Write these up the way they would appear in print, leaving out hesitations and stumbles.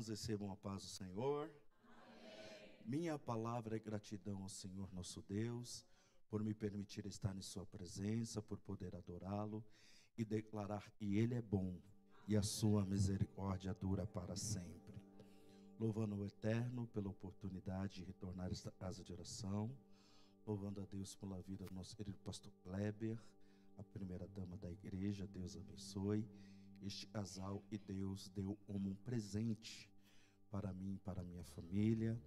irmãs, recebam a paz do Senhor. Amém. Minha palavra é gratidão ao Senhor nosso Deus, por me permitir estar em sua presença, por poder adorá-lo e declarar que Ele é bom e a sua misericórdia dura para sempre. Louvando o Eterno pela oportunidade de retornar a esta casa de oração, louvando a Deus pela vida do nosso querido pastor Kleber, a primeira dama da igreja. Deus abençoe este casal e Deus deu como um presente para mim e para a minha família,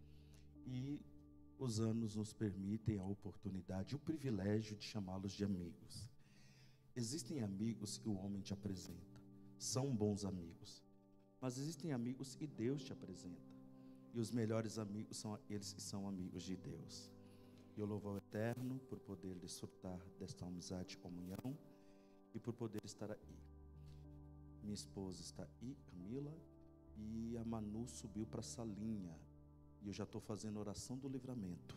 e os anos nos permitem a oportunidade e o privilégio de chamá-los de amigos. Existem amigos que o homem te apresenta, são bons amigos, mas existem amigos que Deus te apresenta, e os melhores amigos são aqueles que são amigos de Deus. E eu louvo ao Eterno por poder desfrutar desta amizade e comunhão, e por poder estar aqui. Minha esposa está aí, Camila, e a Manu subiu para a salinha, e eu já estou fazendo oração do livramento.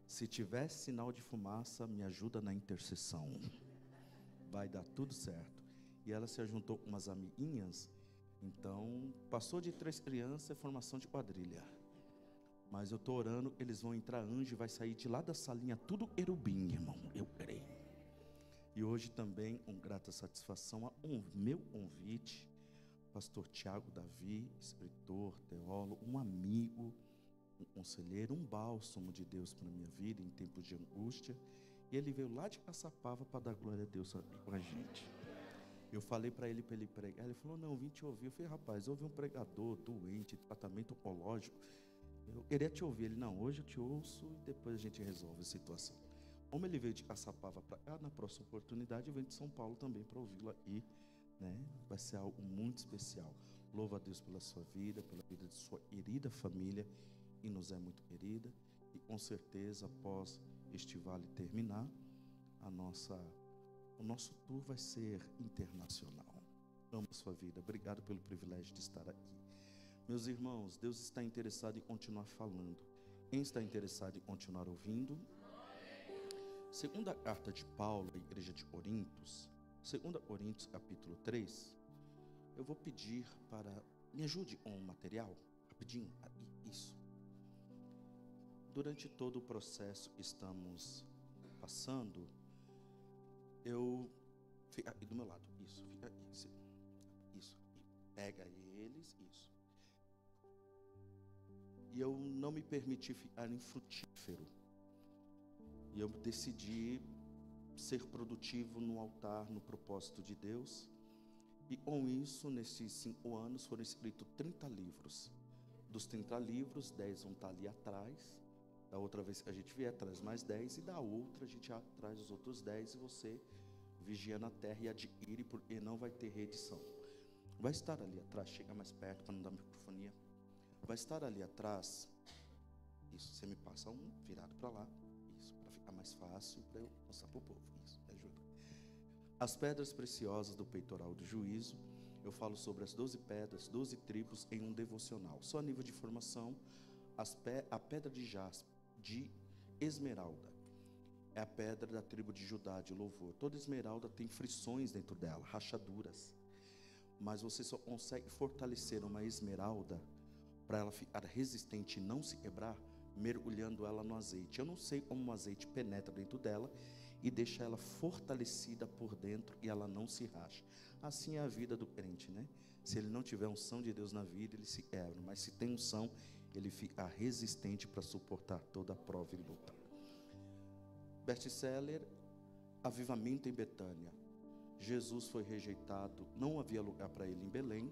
Se tiver sinal de fumaça, me ajuda na intercessão, vai dar tudo certo. E ela se juntou com umas amiguinhas, então passou de 3 crianças, é formação de quadrilha. Mas eu estou orando, eles vão entrar anjo e vai sair de lá da salinha tudo querubim, irmão, eu creio. E hoje também, com grata satisfação, a meu convite, pastor Tiago Davi, escritor, teólogo, um amigo, um conselheiro, um bálsamo de Deus para a minha vida em tempos de angústia. E ele veio lá de Caçapava para dar glória a Deus com a gente. Eu falei para ele pregar, ele falou, não, vim te ouvir. Eu falei, rapaz, houve um pregador doente, tratamento oncológico, eu queria te ouvir. Ele, não, hoje eu te ouço e depois a gente resolve a situação. Como ele veio de Caçapava para cá, na próxima oportunidade eu venho de São Paulo também para ouvi-lo aí, né? Vai ser algo muito especial. Louva a Deus pela sua vida, pela vida de sua querida família, e nos é muito querida. E com certeza, após este vale terminar, o nosso tour vai ser internacional. Amo a sua vida. Obrigado pelo privilégio de estar aqui. Meus irmãos, Deus está interessado em continuar falando. Quem está interessado em continuar ouvindo? Segunda carta de Paulo à igreja de Coríntios, 2 Coríntios capítulo 3. Eu vou pedir para me ajude com o material, rapidinho, isso. Durante todo o processo que estamos passando, fica aqui do meu lado, isso, fica aqui, isso, pega eles, isso. E eu não me permiti ficar infrutífero. E eu decidi ser produtivo no altar, no propósito de Deus. E com isso, nesses 5 anos, foram escritos 30 livros. Dos 30 livros, 10 vão estar ali atrás. Da outra vez que a gente vier, traz mais 10. E da outra, a gente traz os outros 10. E você vigia na terra e adquire, porque não vai ter reedição. Vai estar ali atrás, chega mais perto para não dar microfonia. Vai estar ali atrás. Isso, você me passa um virado para lá. Isso, para ficar mais fácil para eu mostrar para o povo. Isso, me ajuda. As pedras preciosas do peitoral do juízo. Eu falo sobre as 12 pedras, 12 tribos em um devocional. Só a nível de formação, a pedra de jaspe, de esmeralda, é a pedra da tribo de Judá, de louvor. Toda esmeralda tem frições dentro dela, rachaduras. Mas você só consegue fortalecer uma esmeralda para ela ficar resistente e não se quebrar, mergulhando ela no azeite. Eu não sei como o azeite penetra dentro dela e deixa ela fortalecida por dentro e ela não se racha. Assim é a vida do crente, né? Se ele não tiver unção de Deus na vida, ele se quebra. Mas se tem unção, ele fica resistente para suportar toda a prova e luta. Best-seller, Avivamento em Betânia. Jesus foi rejeitado, não havia lugar para ele em Belém.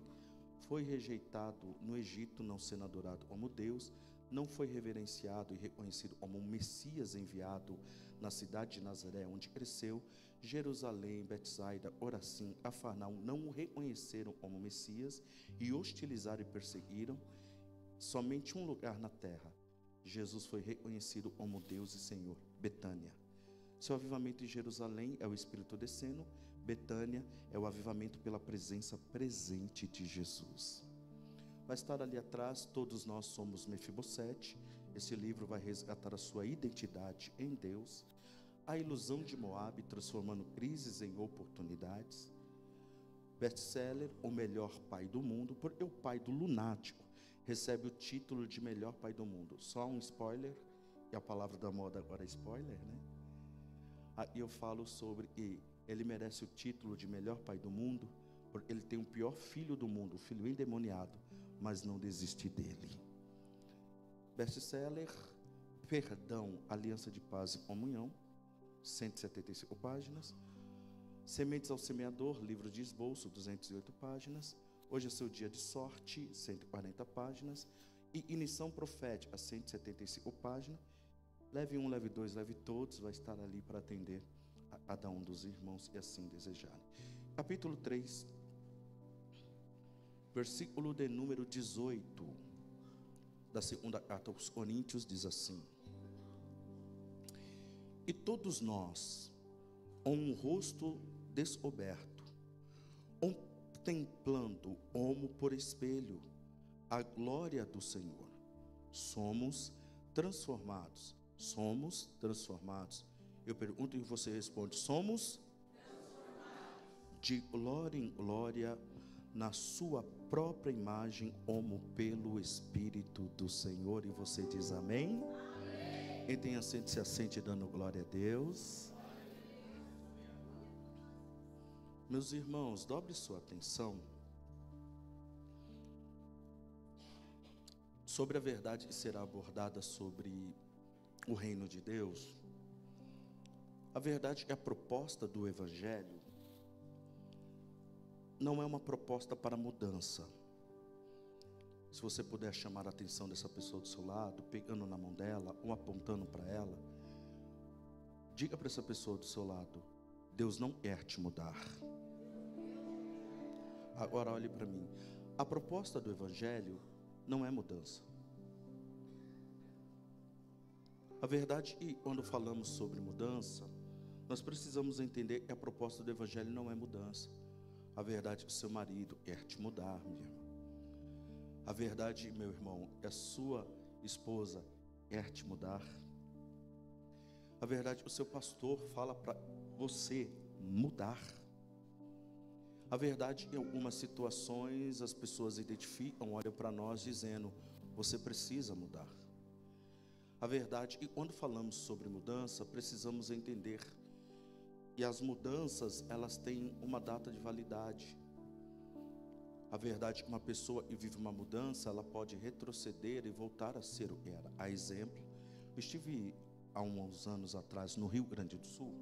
Foi rejeitado no Egito, não sendo adorado como Deus. Não foi reverenciado e reconhecido como um Messias enviado na cidade de Nazaré, onde cresceu. Jerusalém, Betsaida, Oracim, Cafarnaum não o reconheceram como Messias e hostilizaram e perseguiram. Somente um lugar na terra, Jesus foi reconhecido como Deus e Senhor, Betânia. Seu avivamento em Jerusalém é o Espírito descendo. Betânia é o avivamento pela presença presente de Jesus. Vai estar ali atrás, Todos Nós Somos Mefibosete. Esse livro vai resgatar a sua identidade em Deus. A ilusão de Moabe, transformando crises em oportunidades. Best-seller, o melhor pai do mundo, porque o pai do lunático recebe o título de melhor pai do mundo. Só um spoiler, e a palavra da moda agora é spoiler, né? Aí eu falo sobre que ele merece o título de melhor pai do mundo, porque ele tem o pior filho do mundo, o filho endemoniado, mas não desiste dele. Best-seller, Perdão, Aliança de Paz e Comunhão, 175 páginas. Sementes ao Semeador, livro de esboço, 208 páginas. Hoje é seu dia de sorte, 140 páginas. E Inição Profética, 175 páginas. Leve um, leve dois, leve todos, vai estar ali para atender a cada um dos irmãos que assim desejarem. Capítulo 3, versículo de número 18, da segunda carta aos Coríntios, diz assim: E todos nós, com um rosto descoberto, contemplando como por espelho a glória do Senhor, somos transformados. Eu pergunto e você responde: somos de glória em glória na sua própria imagem, como pelo Espírito do Senhor. E você diz amém? Amém. Quem tem assento, se assente dando glória a Deus. Meus irmãos, dobre sua atenção sobre a verdade que será abordada sobre o reino de Deus. A verdade é que a proposta do Evangelho não é uma proposta para mudança. Se você puder chamar a atenção dessa pessoa do seu lado, pegando na mão dela ou apontando para ela, diga para essa pessoa do seu lado: Deus não quer te mudar. Agora olhe para mim. A proposta do Evangelho não é mudança. A verdade é que quando falamos sobre mudança, nós precisamos entender que a proposta do Evangelho não é mudança. A verdade é que o seu marido quer te mudar, minha irmã. A verdade, meu irmão, é que a sua esposa quer te mudar. A verdade é que o seu pastor fala para você mudar. A verdade, em algumas situações, as pessoas identificam, olham para nós dizendo: você precisa mudar. A verdade, e quando falamos sobre mudança, precisamos entender que as mudanças, elas têm uma data de validade. A verdade é que uma pessoa que vive uma mudança, ela pode retroceder e voltar a ser o que era. A exemplo, eu estive há uns anos atrás no Rio Grande do Sul,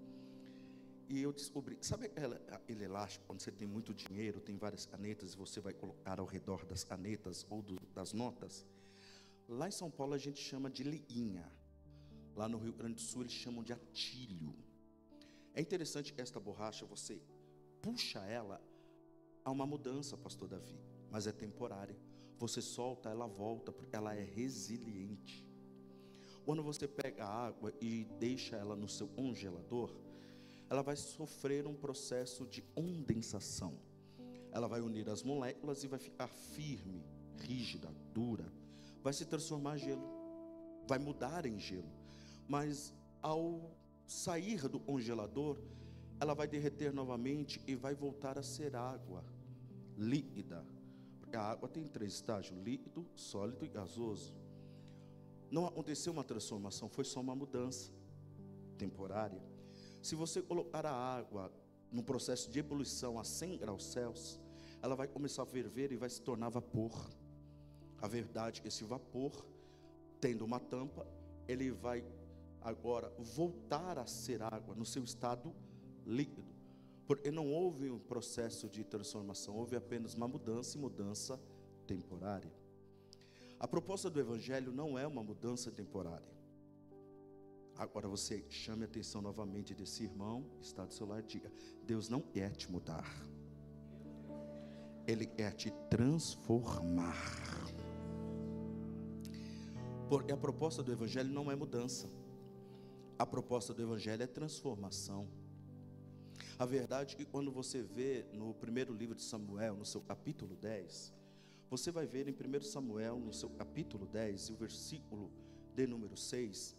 e eu descobri, sabe aquele elástico, quando você tem muito dinheiro, tem várias canetas, e você vai colocar ao redor das canetas ou das notas? Lá em São Paulo a gente chama de leinha. Lá no Rio Grande do Sul eles chamam de atilho. É interessante que esta borracha, você puxa ela, há uma mudança, pastor Davi, mas é temporária. Você solta, ela volta, porque ela é resiliente. Quando você pega a água e deixa ela no seu congelador, ela vai sofrer um processo de condensação. Ela vai unir as moléculas e vai ficar firme, rígida, dura. Vai se transformar em gelo, vai mudar em gelo. Mas ao sair do congelador, ela vai derreter novamente e vai voltar a ser água líquida. Porque a água tem 3 estágios: líquido, sólido e gasoso. Não aconteceu uma transformação, foi só uma mudança temporária. Se você colocar a água no processo de ebulição a 100 graus Celsius, ela vai começar a ferver e vai se tornar vapor. A verdade é que esse vapor, tendo uma tampa, ele vai agora voltar a ser água no seu estado líquido, porque não houve um processo de transformação, houve apenas uma mudança, e mudança temporária. A proposta do Evangelho não é uma mudança temporária. Agora você chame a atenção novamente desse irmão que está do seu lado e diga: Deus não quer te mudar, Ele quer te transformar. Porque a proposta do Evangelho não é mudança. A proposta do Evangelho é transformação. A verdade é que quando você vê no primeiro livro de Samuel, no seu capítulo 10, você vai ver em 1 Samuel, no seu capítulo 10, e o versículo de número 6,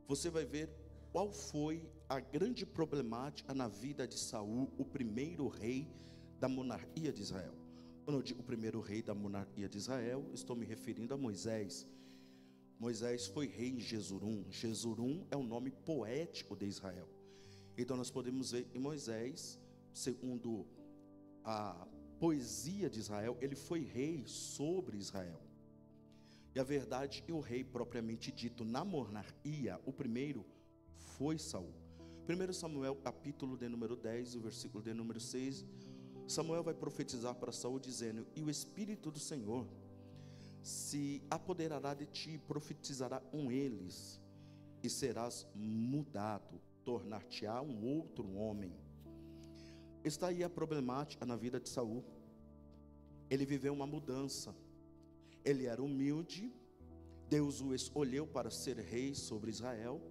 você vai ver qual foi a grande problemática na vida de Saul, o primeiro rei da monarquia de Israel. Quando eu digo o primeiro rei da monarquia de Israel, estou me referindo a Moisés. Moisés foi rei em Jesurum. Jesurum é o nome poético de Israel. Então nós podemos ver em Moisés, segundo a poesia de Israel, ele foi rei sobre Israel. E a verdade, e o rei propriamente dito na monarquia, o primeiro foi Saul. 1 Samuel capítulo de número 10, o versículo de número 6, Samuel vai profetizar para Saul dizendo: e o Espírito do Senhor se apoderará de ti, profetizará com eles, e serás mudado, tornar-te-á um outro homem. Está aí a problemática na vida de Saul. Ele viveu uma mudança. Ele era humilde, Deus o escolheu para ser rei sobre Israel,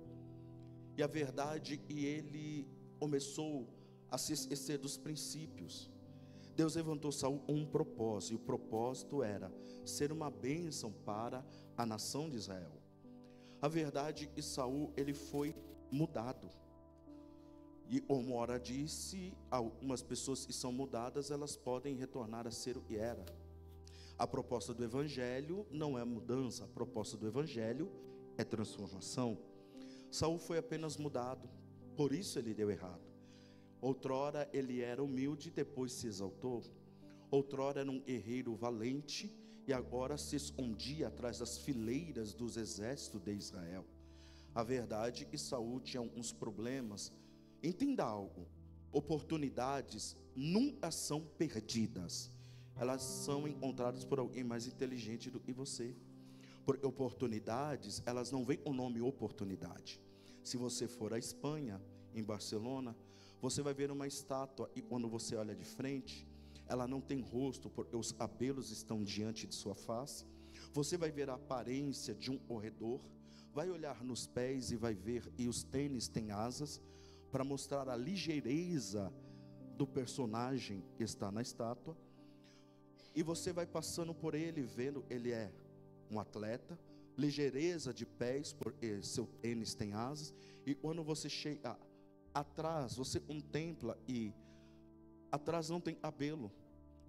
e a verdade, e ele começou a se esquecer dos princípios. Deus levantou Saul com um propósito, e o propósito era ser uma bênção para a nação de Israel. A verdade é que Saul, ele foi mudado. E como ora disse, algumas pessoas que são mudadas, elas podem retornar a ser o que era. A proposta do Evangelho não é mudança, a proposta do Evangelho é transformação. Saul foi apenas mudado, por isso ele deu errado. Outrora ele era humilde, depois se exaltou. Outrora era um guerreiro valente, e agora se escondia atrás das fileiras dos exércitos de Israel. A verdade é que Saul tinha alguns problemas. Entenda algo: oportunidades nunca são perdidas, elas são encontradas por alguém mais inteligente do que você. Porque oportunidades, elas não vêm com o nome oportunidade. Se você for à Espanha, em Barcelona, você vai ver uma estátua, e quando você olha de frente, ela não tem rosto, porque os cabelos estão diante de sua face. Você vai ver a aparência de um corredor, vai olhar nos pés e vai ver, e os tênis têm asas, para mostrar a ligeireza do personagem que está na estátua. E você vai passando por ele, vendo, ele é um atleta, ligeireza de pés, porque seu tênis tem asas. E quando você chega atrás, você contempla, e atrás não tem cabelo,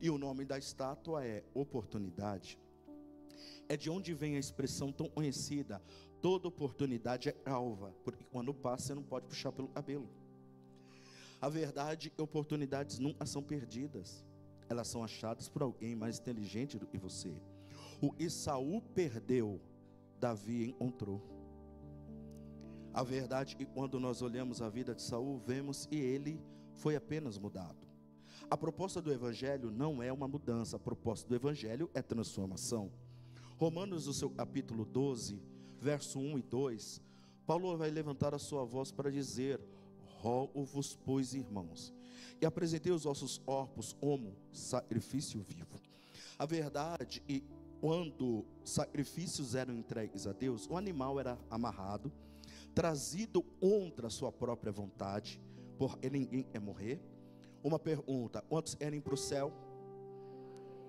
e o nome da estátua é oportunidade. É de onde vem a expressão tão conhecida: toda oportunidade é calva, porque quando passa você não pode puxar pelo cabelo. A verdade é que oportunidades nunca são perdidas, elas são achadas por alguém mais inteligente do que você. O que Saul perdeu, Davi encontrou. A verdade é que quando nós olhamos a vida de Saul, vemos que ele foi apenas mudado. A proposta do Evangelho não é uma mudança, a proposta do Evangelho é transformação. Romanos, no seu capítulo 12, verso 1 e 2, Paulo vai levantar a sua voz para dizer: rogo-vos, pois, irmãos, e apresentei os vossos corpos como sacrifício vivo. A verdade, e quando sacrifícios eram entregues a Deus, o animal era amarrado, trazido contra a sua própria vontade, porque ninguém quer morrer. Uma pergunta: quantos querem para o céu?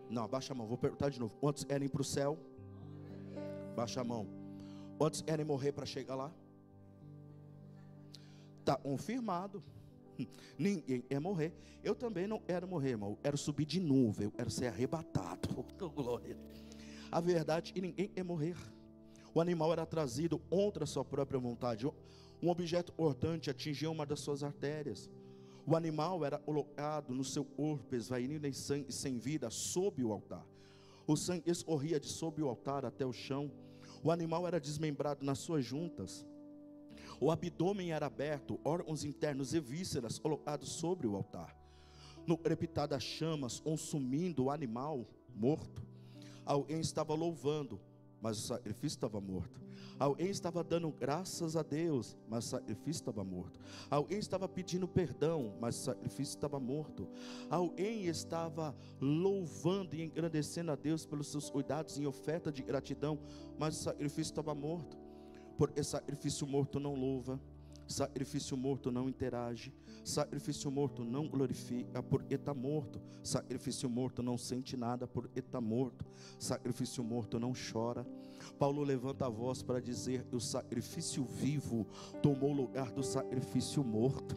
Não, abaixa a mão, vou perguntar de novo: quantos querem para o céu? Baixa a mão. Quantos querem morrer para chegar lá? Está confirmado. Ninguém quer morrer. Eu também não quero morrer, irmão. Eu quero subir de nuvem, eu quero ser arrebatado. Glória. A verdade é que ninguém quer morrer. O animal era trazido contra a sua própria vontade. Um objeto cortante atingia uma das suas artérias. O animal era colocado no seu corpo, esvaindo em sangue sem vida, sob o altar. O sangue escorria de sob o altar até o chão. O animal era desmembrado nas suas juntas. O abdômen era aberto, órgãos internos e vísceras colocados sobre o altar. No crepitar das chamas, consumindo o animal morto, alguém estava louvando, mas o sacrifício estava morto. Alguém estava dando graças a Deus, mas o sacrifício estava morto. Alguém estava pedindo perdão, mas o sacrifício estava morto. Alguém estava louvando e engrandecendo a Deus pelos seus cuidados em oferta de gratidão, mas o sacrifício estava morto. Porque sacrifício morto não louva, sacrifício morto não interage, sacrifício morto não glorifica, porque está morto. Sacrifício morto não sente nada, porque está morto. Sacrifício morto não chora. Paulo levanta a voz para dizer que o sacrifício vivo tomou o lugar do sacrifício morto.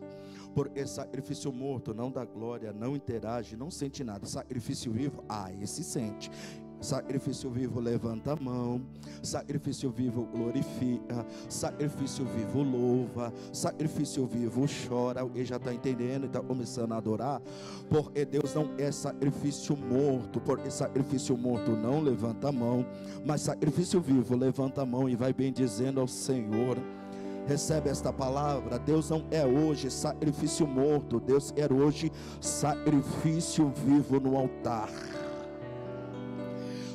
Por esse sacrifício morto não dá glória, não interage, não sente nada. Sacrifício vivo, esse sente. Sacrifício vivo levanta a mão, sacrifício vivo glorifica, sacrifício vivo louva, sacrifício vivo chora. Alguém já está entendendo e está começando a adorar? Porque Deus não é sacrifício morto, porque sacrifício morto não levanta a mão, mas sacrifício vivo levanta a mão e vai bendizendo ao Senhor. Recebe esta palavra. Deus não é hoje sacrifício morto, Deus quer hoje sacrifício vivo no altar.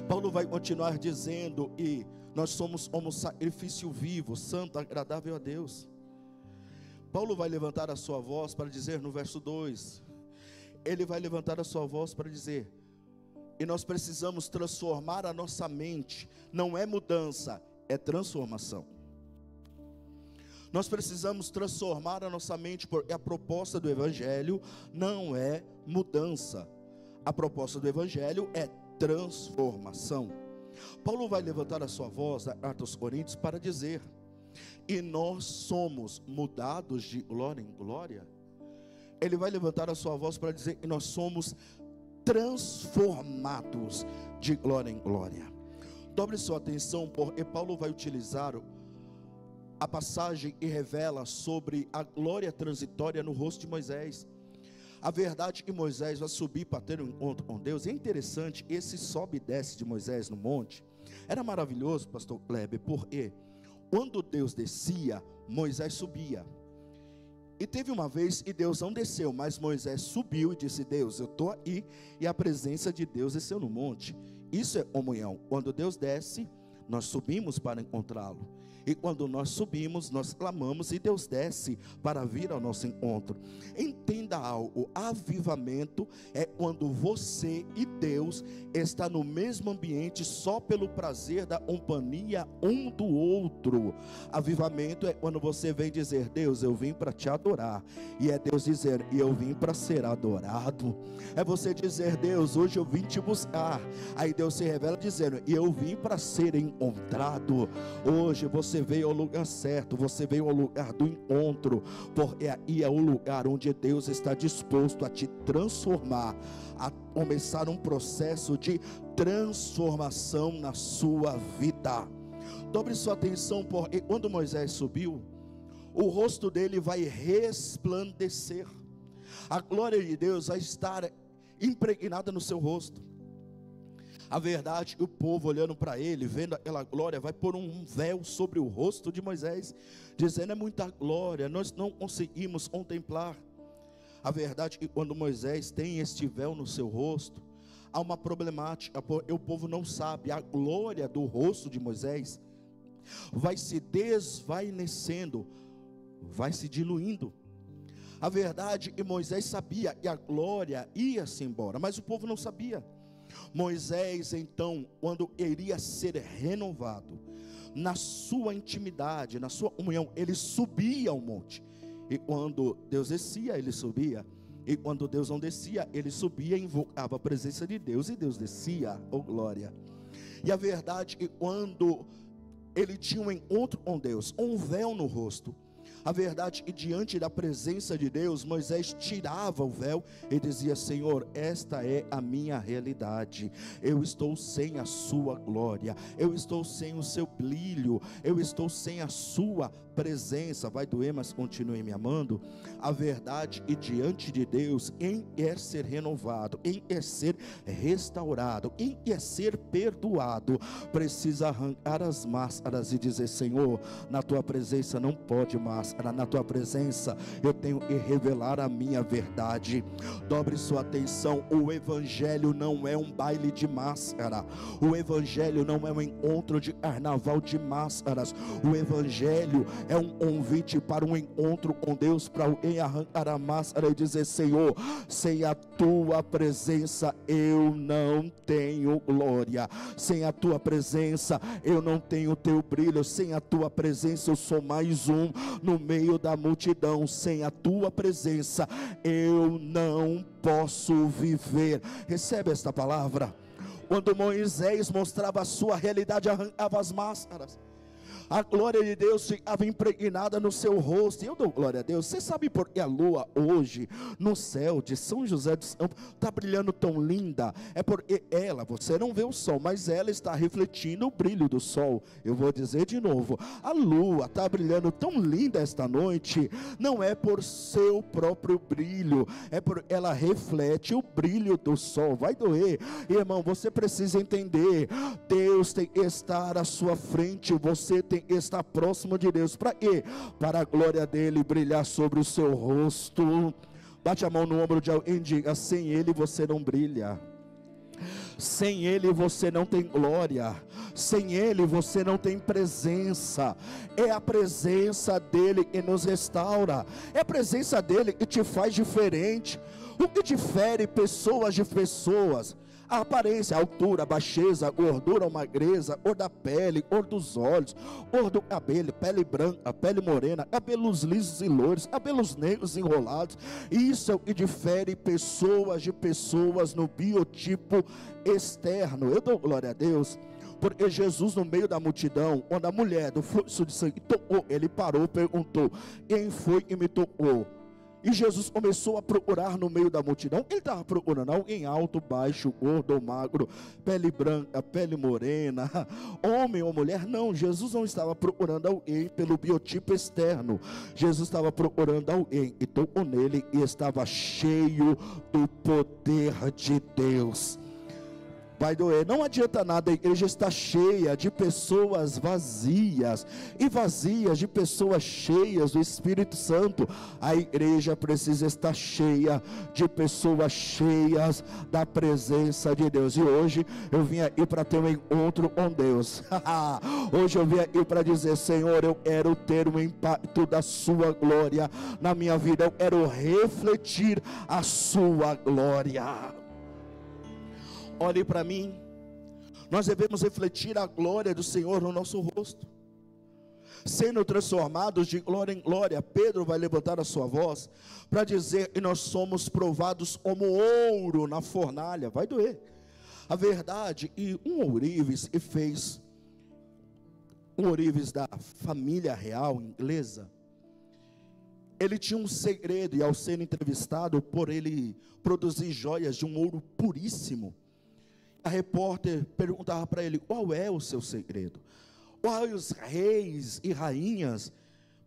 Paulo vai continuar dizendo, e nós somos como sacrifício vivo, santo, agradável a Deus. Paulo vai levantar a sua voz para dizer no verso 2, ele vai levantar a sua voz para dizer, e nós precisamos transformar a nossa mente, não é mudança, é transformação. Nós precisamos transformar a nossa mente, porque a proposta do Evangelho não é mudança, a proposta do Evangelho é transformação. Paulo vai levantar a sua voz na carta aos Coríntios para dizer, e nós somos mudados de glória em glória. Ele vai levantar a sua voz para dizer que nós somos transformados de glória em glória. Dobre sua atenção, porque Paulo vai utilizar a passagem que revela sobre a glória transitória no rosto de Moisés. A verdade é que Moisés vai subir para ter um encontro com Deus. E é interessante, esse sobe e desce de Moisés no monte, era maravilhoso, pastor Kleber, porque quando Deus descia, Moisés subia. E teve uma vez que Deus não desceu, mas Moisés subiu e disse, Deus, eu estou aí, e a presença de Deus desceu no monte. Isso é comunhão. Quando Deus desce, nós subimos para encontrá-lo. E quando nós subimos, nós clamamos e Deus desce para vir ao nosso encontro. Entenda algo, avivamento é quando você e Deus está no mesmo ambiente só pelo prazer da companhia um do outro. Avivamento é quando você vem dizer, Deus, eu vim para te adorar. E é Deus dizer, e eu vim para ser adorado. É você dizer, Deus, hoje eu vim te buscar. Aí Deus se revela dizendo, e eu vim para ser encontrado. Hoje você veio ao lugar certo, você veio ao lugar do encontro, porque aí é o lugar onde Deus está disposto a te transformar, a começar um processo de transformação na sua vida. Dobre sua atenção, porque quando Moisés subiu, o rosto dele vai resplandecer, a glória de Deus vai estar impregnada no seu rosto. A verdade, o povo olhando para ele, vendo aquela glória, vai pôr um véu sobre o rosto de Moisés, dizendo, é muita glória, nós não conseguimos contemplar. A verdade é que quando Moisés tem este véu no seu rosto, há uma problemática, porque o povo não sabe, a glória do rosto de Moisés vai se desvanecendo, vai se diluindo. A verdade é que Moisés sabia que a glória ia-se embora, mas o povo não sabia. Moisés então, quando iria ser renovado, na sua intimidade, na sua comunhão, ele subia ao monte, e quando Deus descia, ele subia, e quando Deus não descia, ele subia e invocava a presença de Deus, e Deus descia, oh glória. E a verdade é que quando ele tinha um encontro com Deus, um véu no rosto, a verdade é que diante da presença de Deus, Moisés tirava o véu e dizia, Senhor, esta é a minha realidade, eu estou sem a sua glória, eu estou sem o seu brilho, eu estou sem a sua presença. Vai doer, mas continue me amando. A verdade é que diante de Deus, quem quer ser renovado, quem quer ser restaurado, quem quer ser perdoado, precisa arrancar as máscaras e dizer, Senhor, na tua presença não pode máscara, na tua presença eu tenho que revelar a minha verdade. Dobre sua atenção, o evangelho não é um baile de máscara, o evangelho não é um encontro de carnaval de máscaras, o evangelho é um convite para um encontro com Deus, para alguém arrancar a máscara e dizer, Senhor, sem a tua presença eu não tenho glória, sem a tua presença eu não tenho teu brilho, sem a tua presença eu sou mais um no meio da multidão, sem a tua presença eu não posso viver. Recebe esta palavra. Quando Moisés mostrava a sua realidade, arrancava as máscaras. A glória de Deus ficava impregnada no seu rosto. E eu dou glória a Deus. Você sabe por que a lua hoje no céu de São José dos Campos está brilhando tão linda? É porque ela, você não vê o sol, mas ela está refletindo o brilho do sol. Eu vou dizer de novo, a lua está brilhando tão linda esta noite, não é por seu próprio brilho, é por ela reflete o brilho do sol. Vai doer, irmão, você precisa entender, Deus tem que estar à sua frente, você tem que estar próximo de Deus. Para quê? Para a glória dele brilhar sobre o seu rosto. Bate a mão no ombro de alguém e diga: sem ele você não brilha, sem ele você não tem glória, sem ele você não tem presença. É a presença dele que nos restaura, é a presença dele que te faz diferente. O que difere pessoas de pessoas? A aparência, a altura, a baixeza, a gordura, a magreza, cor da pele, cor dos olhos, cor do cabelo, pele branca, pele morena, cabelos lisos e loiros, cabelos negros enrolados. Isso é o que difere pessoas de pessoas no biotipo externo. Eu dou glória a Deus, porque Jesus, no meio da multidão, quando a mulher do fluxo de sangue tocou, ele parou e perguntou: quem foi que me tocou? E Jesus começou a procurar no meio da multidão. Ele estava procurando alguém alto, baixo, gordo ou magro, pele branca, pele morena, homem ou mulher. Não, Jesus não estava procurando alguém pelo biotipo externo. Jesus estava procurando alguém e tocou nele e estava cheio do poder de Deus. Vai doer, não adianta nada, a igreja está cheia de pessoas vazias, e vazias de pessoas cheias do Espírito Santo. A igreja precisa estar cheia de pessoas cheias da presença de Deus. E hoje eu vim aqui para ter um encontro com Deus. Hoje eu vim aqui para dizer: Senhor, eu quero ter um impacto da sua glória na minha vida, eu quero refletir a sua glória. Olhe para mim, nós devemos refletir a glória do Senhor no nosso rosto, sendo transformados de glória em glória. Pedro vai levantar a sua voz para dizer que nós somos provados como ouro na fornalha. Vai doer, a verdade. E um ourives, e fez um ourives da família real inglesa, ele tinha um segredo, e ao ser entrevistado por ele produzir joias de um ouro puríssimo, a repórter perguntava para ele: qual é o seu segredo? Quais reis e rainhas,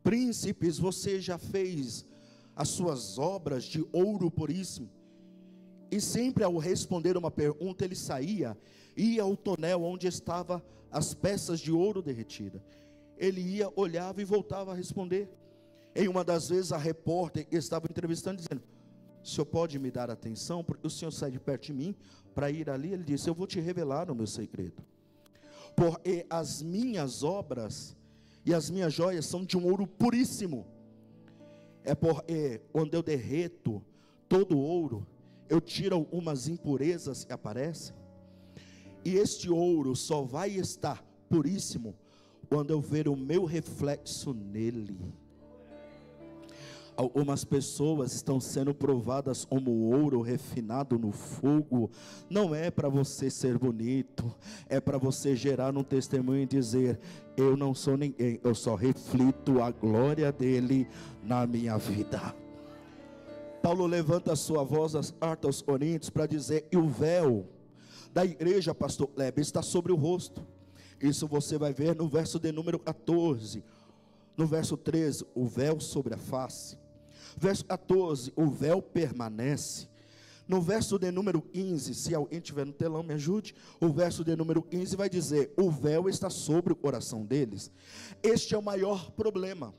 príncipes você já fez as suas obras de ouro puríssimo? E sempre ao responder uma pergunta, ele saía, ia ao tonel onde estavam as peças de ouro derretida. Ele ia, olhava e voltava a responder. Em uma das vezes a repórter estava entrevistando, dizendo: o senhor pode me dar atenção, porque o senhor sai de perto de mim para ir ali? Ele disse: eu vou te revelar o meu segredo, porque as minhas obras e as minhas joias são de um ouro puríssimo. É porque quando eu derreto todo o ouro, eu tiro algumas impurezas que aparecem, e este ouro só vai estar puríssimo quando eu ver o meu reflexo nele. Algumas pessoas estão sendo provadas como ouro refinado no fogo. Não é para você ser bonito, é para você gerar um testemunho e dizer: eu não sou ninguém, eu só reflito a glória dele na minha vida. Paulo levanta a sua voz às cartas aos Coríntios para dizer: e o véu da igreja, pastor Kleber, está sobre o rosto. Isso você vai ver no verso de número 14. No verso 13, o véu sobre a face. Verso 14, o véu permanece. No verso de número 15, se alguém estiver no telão, me ajude. O verso de número 15 vai dizer: o véu está sobre o coração deles. Este é o maior problema,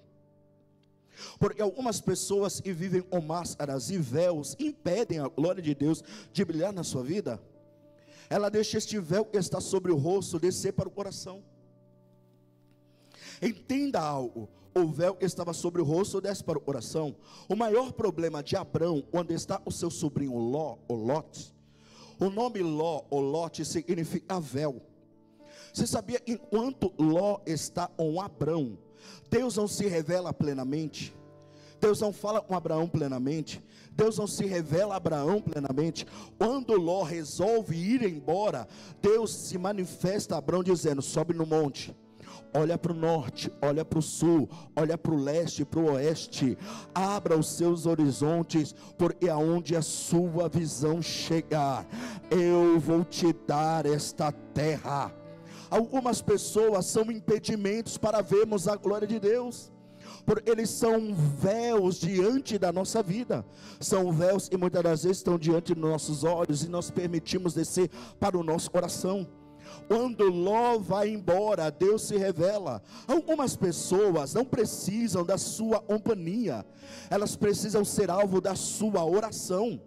porque algumas pessoas que vivem com máscaras e véus impedem a glória de Deus de brilhar na sua vida. Ela deixa este véu que está sobre o rosto descer para o coração. Entenda algo: o véu que estava sobre o rosto desce para o coração. O maior problema de Abrão, quando está o seu sobrinho Ló, ou Lote, o nome Ló, ou Lote, significa véu. Você sabia que enquanto Ló está com Abrão, Deus não se revela plenamente? Deus não fala com Abraão plenamente, Deus não se revela a Abraão plenamente. Quando Ló resolve ir embora, Deus se manifesta a Abraão dizendo: sobe no monte, olha para o norte, olha para o sul, olha para o leste, para o oeste. Abra os seus horizontes, porque aonde a sua visão chegar, eu vou te dar esta terra. Algumas pessoas são impedimentos para vermos a glória de Deus, porque eles são véus diante da nossa vida, são véus e muitas das vezes estão diante dos nossos olhos, e nós permitimos descer para o nosso coração. Quando Ló vai embora, Deus se revela. Algumas pessoas não precisam da sua companhia, elas precisam ser alvo da sua oração.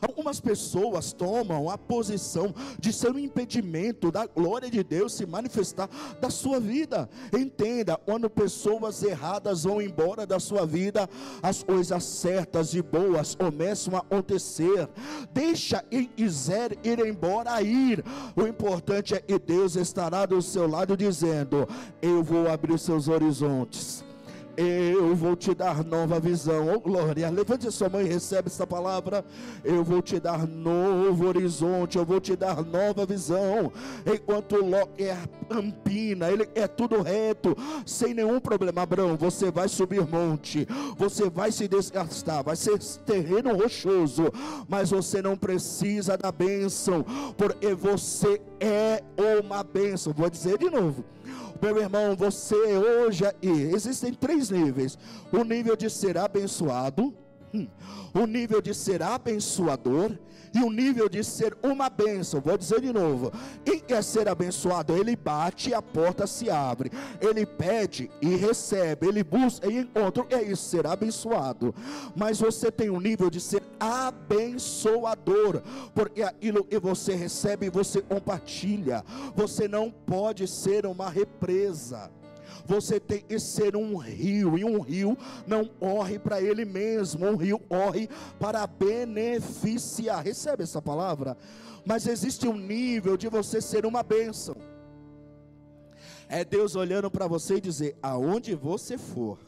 Algumas pessoas tomam a posição de ser um impedimento da glória de Deus se manifestar da sua vida. Entenda, quando pessoas erradas vão embora da sua vida, as coisas certas e boas começam a acontecer. Deixa quem quiser ir embora ir. O importante é que Deus estará do seu lado dizendo: eu vou abrir seus horizontes, eu vou te dar nova visão. Oh glória, levante a sua mão e recebe essa palavra. Eu vou te dar novo horizonte, eu vou te dar nova visão. Enquanto Ló é campina, ele é tudo reto, sem nenhum problema. Abraão, você vai subir monte, você vai se desgastar, vai ser terreno rochoso, mas você não precisa da bênção, porque você é uma bênção. Vou dizer de novo, meu irmão, você hoje existem 3 níveis: o nível de ser abençoado, o nível de ser abençoador e o nível de ser uma bênção. Vou dizer de novo: quem quer ser abençoado, ele bate e a porta se abre, ele pede e recebe, ele busca e encontra. É isso, ser abençoado. Mas você tem um nível de ser abençoador, porque aquilo que você recebe, você compartilha. Você não pode ser uma represa, você tem que ser um rio, e um rio não corre para ele mesmo, um rio corre para beneficiar. Recebe essa palavra? Mas existe um nível de você ser uma bênção. É Deus olhando para você e dizer: aonde você for,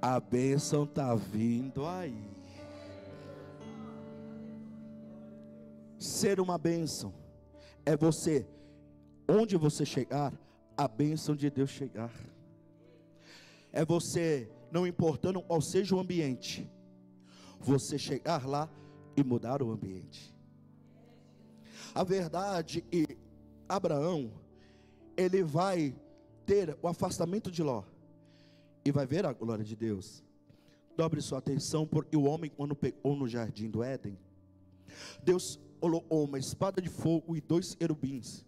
a bênção está vindo aí. Ser uma bênção é você, onde você chegar, a bênção de Deus chegar. É você, não importando qual seja o ambiente, você chegar lá e mudar o ambiente. A verdade é que Abraão, ele vai ter o afastamento de Ló e vai ver a glória de Deus. Dobre sua atenção, porque o homem, quando pecou no jardim do Éden, Deus colocou uma espada de fogo e 2 querubins.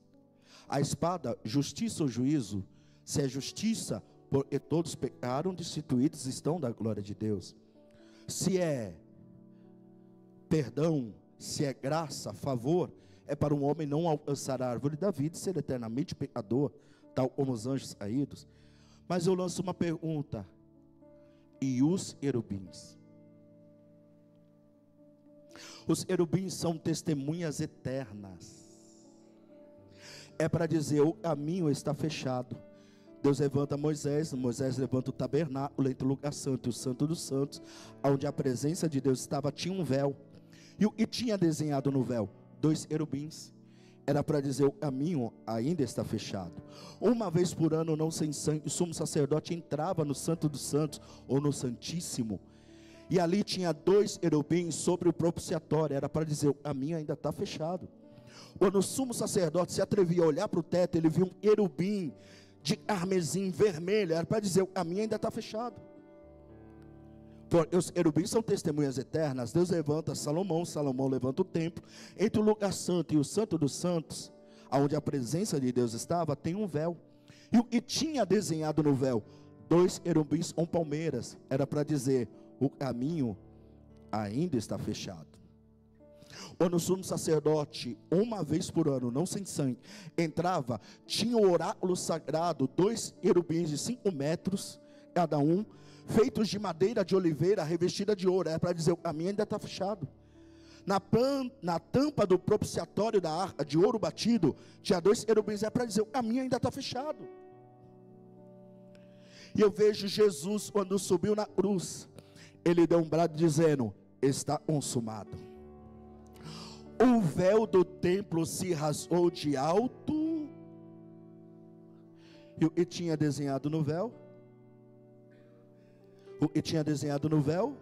A espada, justiça ou juízo? Se é justiça, porque todos pecaram, destituídos estão da glória de Deus. Se é perdão, se é graça, favor, é para um homem não alcançar a árvore da vida e ser eternamente pecador, tal como os anjos caídos. Mas eu lanço uma pergunta: e os querubins? Os querubins são testemunhas eternas. É para dizer: o caminho está fechado. Deus levanta Moisés, Moisés levanta o tabernáculo entre o lugar santo e o santo dos santos, onde a presença de Deus estava, tinha um véu. E o que tinha desenhado no véu? 2 querubins. Era para dizer: o caminho ainda está fechado. Uma vez por ano, não sem sangue, o sumo sacerdote entrava no santo dos santos, ou no santíssimo, e ali tinha 2 querubins sobre o propiciatório. Era para dizer: o caminho ainda está fechado. Quando o sumo sacerdote se atrevia a olhar para o teto, ele viu um querubim de carmesim vermelho. Era para dizer: o caminho ainda está fechado. Porque os querubins são testemunhas eternas. Deus levanta Salomão, Salomão levanta o templo. Entre o lugar santo e o santo dos santos, onde a presença de Deus estava, tem um véu. E o que tinha desenhado no véu? 2 querubins com palmeiras. Era para dizer: o caminho ainda está fechado. Quando o sumo sacerdote, uma vez por ano, não sem sangue, entrava, tinha o oráculo sagrado, 2 querubins de 5 metros, cada um, feitos de madeira de oliveira, revestida de ouro. É para dizer: o caminho ainda está fechado. Na tampa do propiciatório da arca, de ouro batido, tinha 2 querubins. É para dizer: o caminho ainda está fechado. E eu vejo Jesus, quando subiu na cruz, ele deu um brado dizendo: está consumado. O véu do templo se rasgou de alto E o que tinha desenhado no véu? O que tinha desenhado no véu?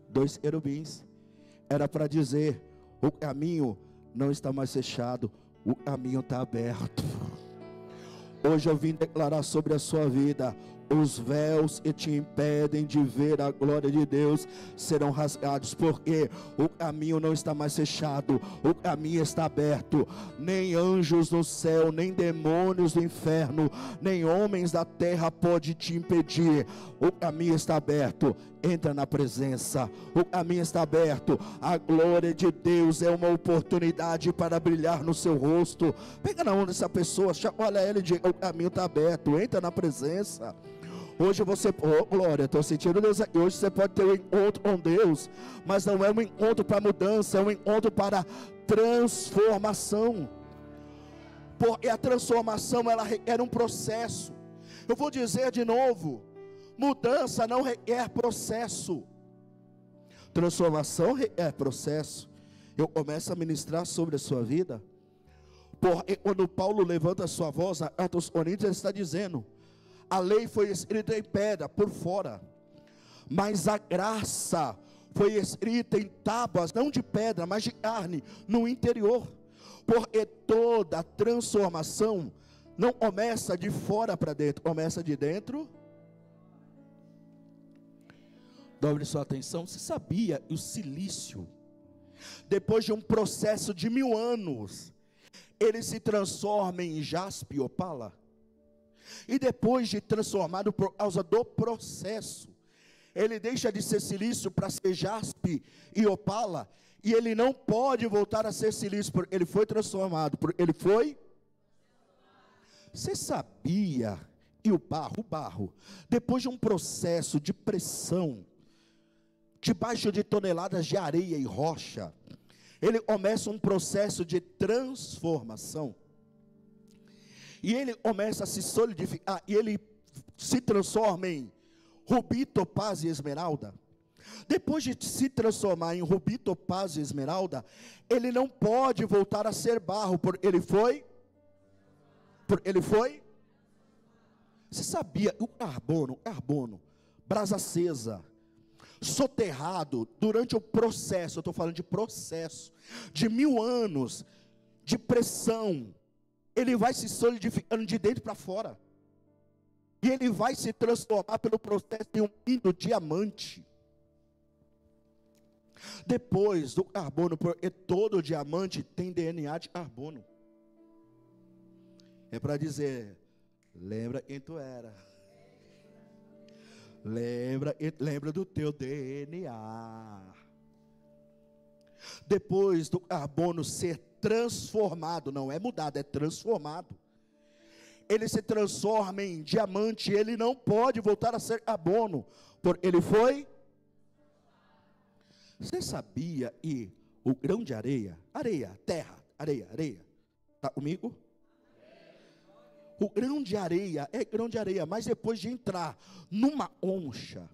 2 querubins. Era para dizer: o caminho não está mais fechado, o caminho está aberto. Hoje eu vim declarar sobre a sua vida: os véus que te impedem de ver a glória de Deus serão rasgados, porque o caminho não está mais fechado, o caminho está aberto. Nem anjos no céu, nem demônios do inferno, nem homens da terra pode te impedir. O caminho está aberto. Entra na presença, o caminho está aberto. A glória de Deus é uma oportunidade para brilhar no seu rosto. Pega na mão dessa pessoa, olha ela e diga: o caminho está aberto, entra na presença. Hoje você, oh glória, estou sentindo Deus aqui. Hoje você pode ter um encontro com Deus, mas não é um encontro para mudança, é um encontro para transformação. Porque a transformação, ela requer um processo. Eu vou dizer de novo: mudança não requer processo, transformação requer processo. Eu começo a ministrar sobre a sua vida, porque quando Paulo levanta a sua voz na carta aos Coríntios, ele está dizendo: a lei foi escrita em pedra por fora, mas a graça foi escrita em tábuas, não de pedra, mas de carne, no interior. Porque toda transformação não começa de fora para dentro, começa de dentro. Dobre sua atenção. Você sabia que o silício, depois de um processo de 1000 anos, ele se transforma em jaspe e opala? E depois de transformado por causa do processo, ele deixa de ser silício para ser jaspe e opala, e ele não pode voltar a ser silício, porque ele foi transformado, porque ele foi. Você sabia? E o barro, depois de um processo de pressão, debaixo de toneladas de areia e rocha, ele começa um processo de transformação. E ele começa a se solidificar, e ele se transforma em rubi, topázio e esmeralda. Depois de se transformar em rubi, topázio e esmeralda, ele não pode voltar a ser barro, porque ele foi. Você sabia? O carbono, brasa acesa, soterrado, durante o processo, eu estou falando de processo, de 1000 anos, de pressão, ele vai se solidificando de dentro para fora, e ele vai se transformar pelo processo em um lindo diamante. Depois do carbono, porque todo diamante tem DNA de carbono, é para dizer: lembra quem tu era, lembra do teu DNA. Depois do carbono ser transformado, não é mudado, é transformado, ele se transforma em diamante. Ele não pode voltar a ser carbono, porque ele foi. Você sabia? E o grão de areia, terra, areia, está comigo? O grão de areia é grão de areia, mas depois de entrar numa concha,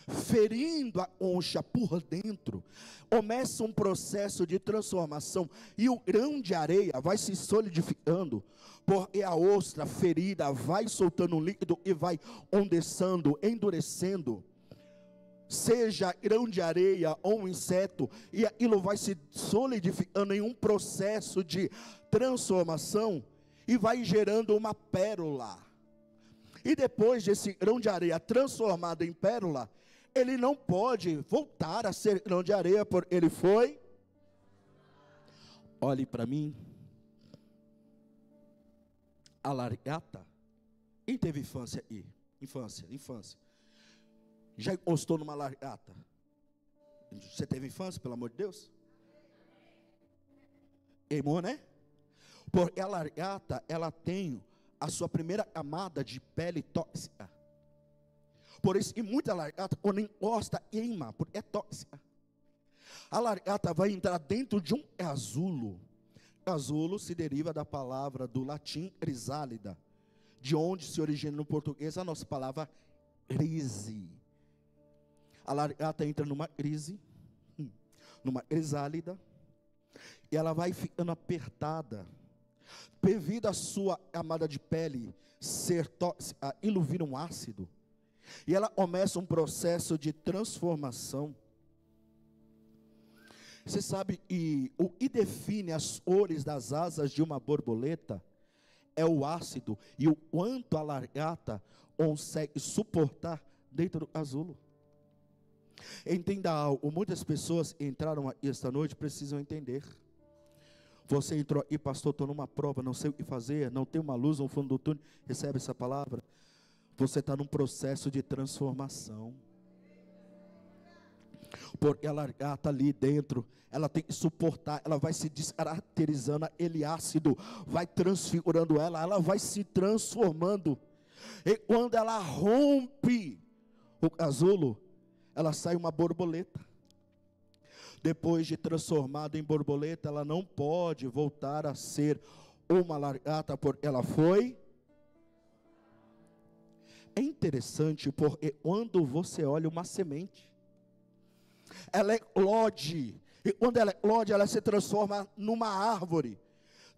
ferindo a concha por dentro, começa um processo de transformação, e o grão de areia vai se solidificando, porque a ostra ferida vai soltando um líquido e vai ondulando, endurecendo, seja grão de areia ou um inseto, e aquilo vai se solidificando em um processo de transformação, e vai gerando uma pérola. E depois desse grão de areia transformado em pérola, ele não pode voltar a ser grão de areia, porque ele foi. Olhe para mim. A largata. Quem teve infância aí? Infância. Já encostou numa largata? Você teve infância, pelo amor de Deus? Queimou, né? Porque a largata, ela tem a sua primeira camada de pele tóxica. Por isso, e muita largata, quando encosta, queima, porque é tóxica. A largata vai entrar dentro de um casulo. Casulo se deriva da palavra do latim crisálida, de onde se origina no português a nossa palavra crise. A largata entra numa crise, numa crisálida, e ela vai ficando apertada. devido a sua camada de pele ser iluvir um ácido, e ela começa um processo de transformação. Você sabe, o que define as cores das asas de uma borboleta é o ácido e o quanto a lagarta consegue suportar dentro do casulo. Entenda algo, muitas pessoas entraram aqui esta noite, precisam entender. Você entrou aqui, pastor, estou numa prova, não sei o que fazer, não tem uma luz no fundo do túnel, recebe essa palavra? Você está num processo de transformação. Porque a lagarta ali dentro, ela tem que suportar, ela vai se descaracterizando, aquele ácido vai transfigurando ela, ela vai se transformando. E quando ela rompe o casulo, ela sai uma borboleta. Depois de transformada em borboleta, ela não pode voltar a ser uma lagarta, porque ela foi. É interessante porque quando você olha uma semente, ela eclode, e quando ela eclode, ela se transforma numa árvore.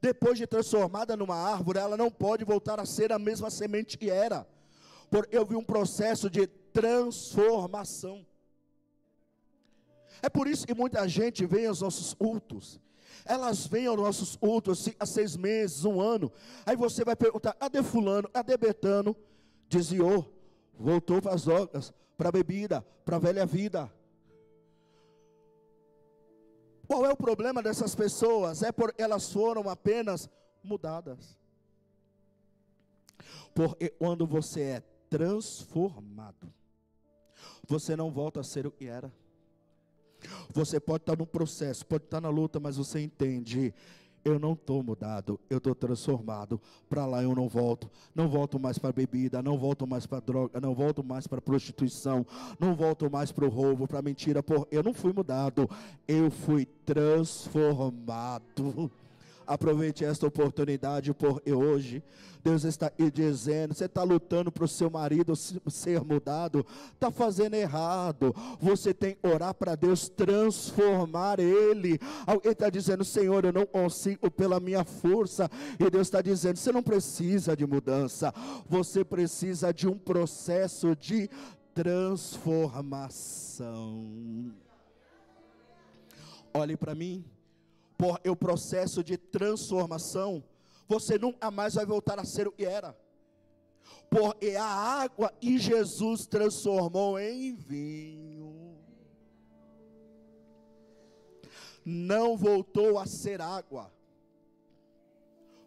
Depois de transformada numa árvore, ela não pode voltar a ser a mesma semente que era, porque eu vi um processo de transformação. É por isso que muita gente vem aos nossos cultos. Elas vêm aos nossos cultos há 6 meses, 1 ano. Aí você vai perguntar, cadê fulano, cadê Betano? Desviou, voltou para as drogas, para a bebida, para a velha vida. Qual é o problema dessas pessoas? É porque elas foram apenas mudadas. Porque quando você é transformado, você não volta a ser o que era. Você pode estar no processo, pode estar na luta, mas você entende, eu não estou mudado, eu estou transformado. Para lá eu não volto mais para a bebida, não volto mais para a droga, não volto mais para a prostituição, não volto mais para o roubo, para a mentira, eu não fui mudado, eu fui transformado. Aproveite esta oportunidade, porque hoje Deus está dizendo, você está lutando para o seu marido ser mudado, está fazendo errado. Você tem que orar para Deus transformar ele. Alguém está dizendo, Senhor, eu não consigo pela minha força, e Deus está dizendo, você não precisa de mudança, você precisa de um processo de transformação. Olhe para mim. Porque o processo de transformação, você nunca mais vai voltar a ser o que era. Porque a água que Jesus transformou em vinho, não voltou a ser água,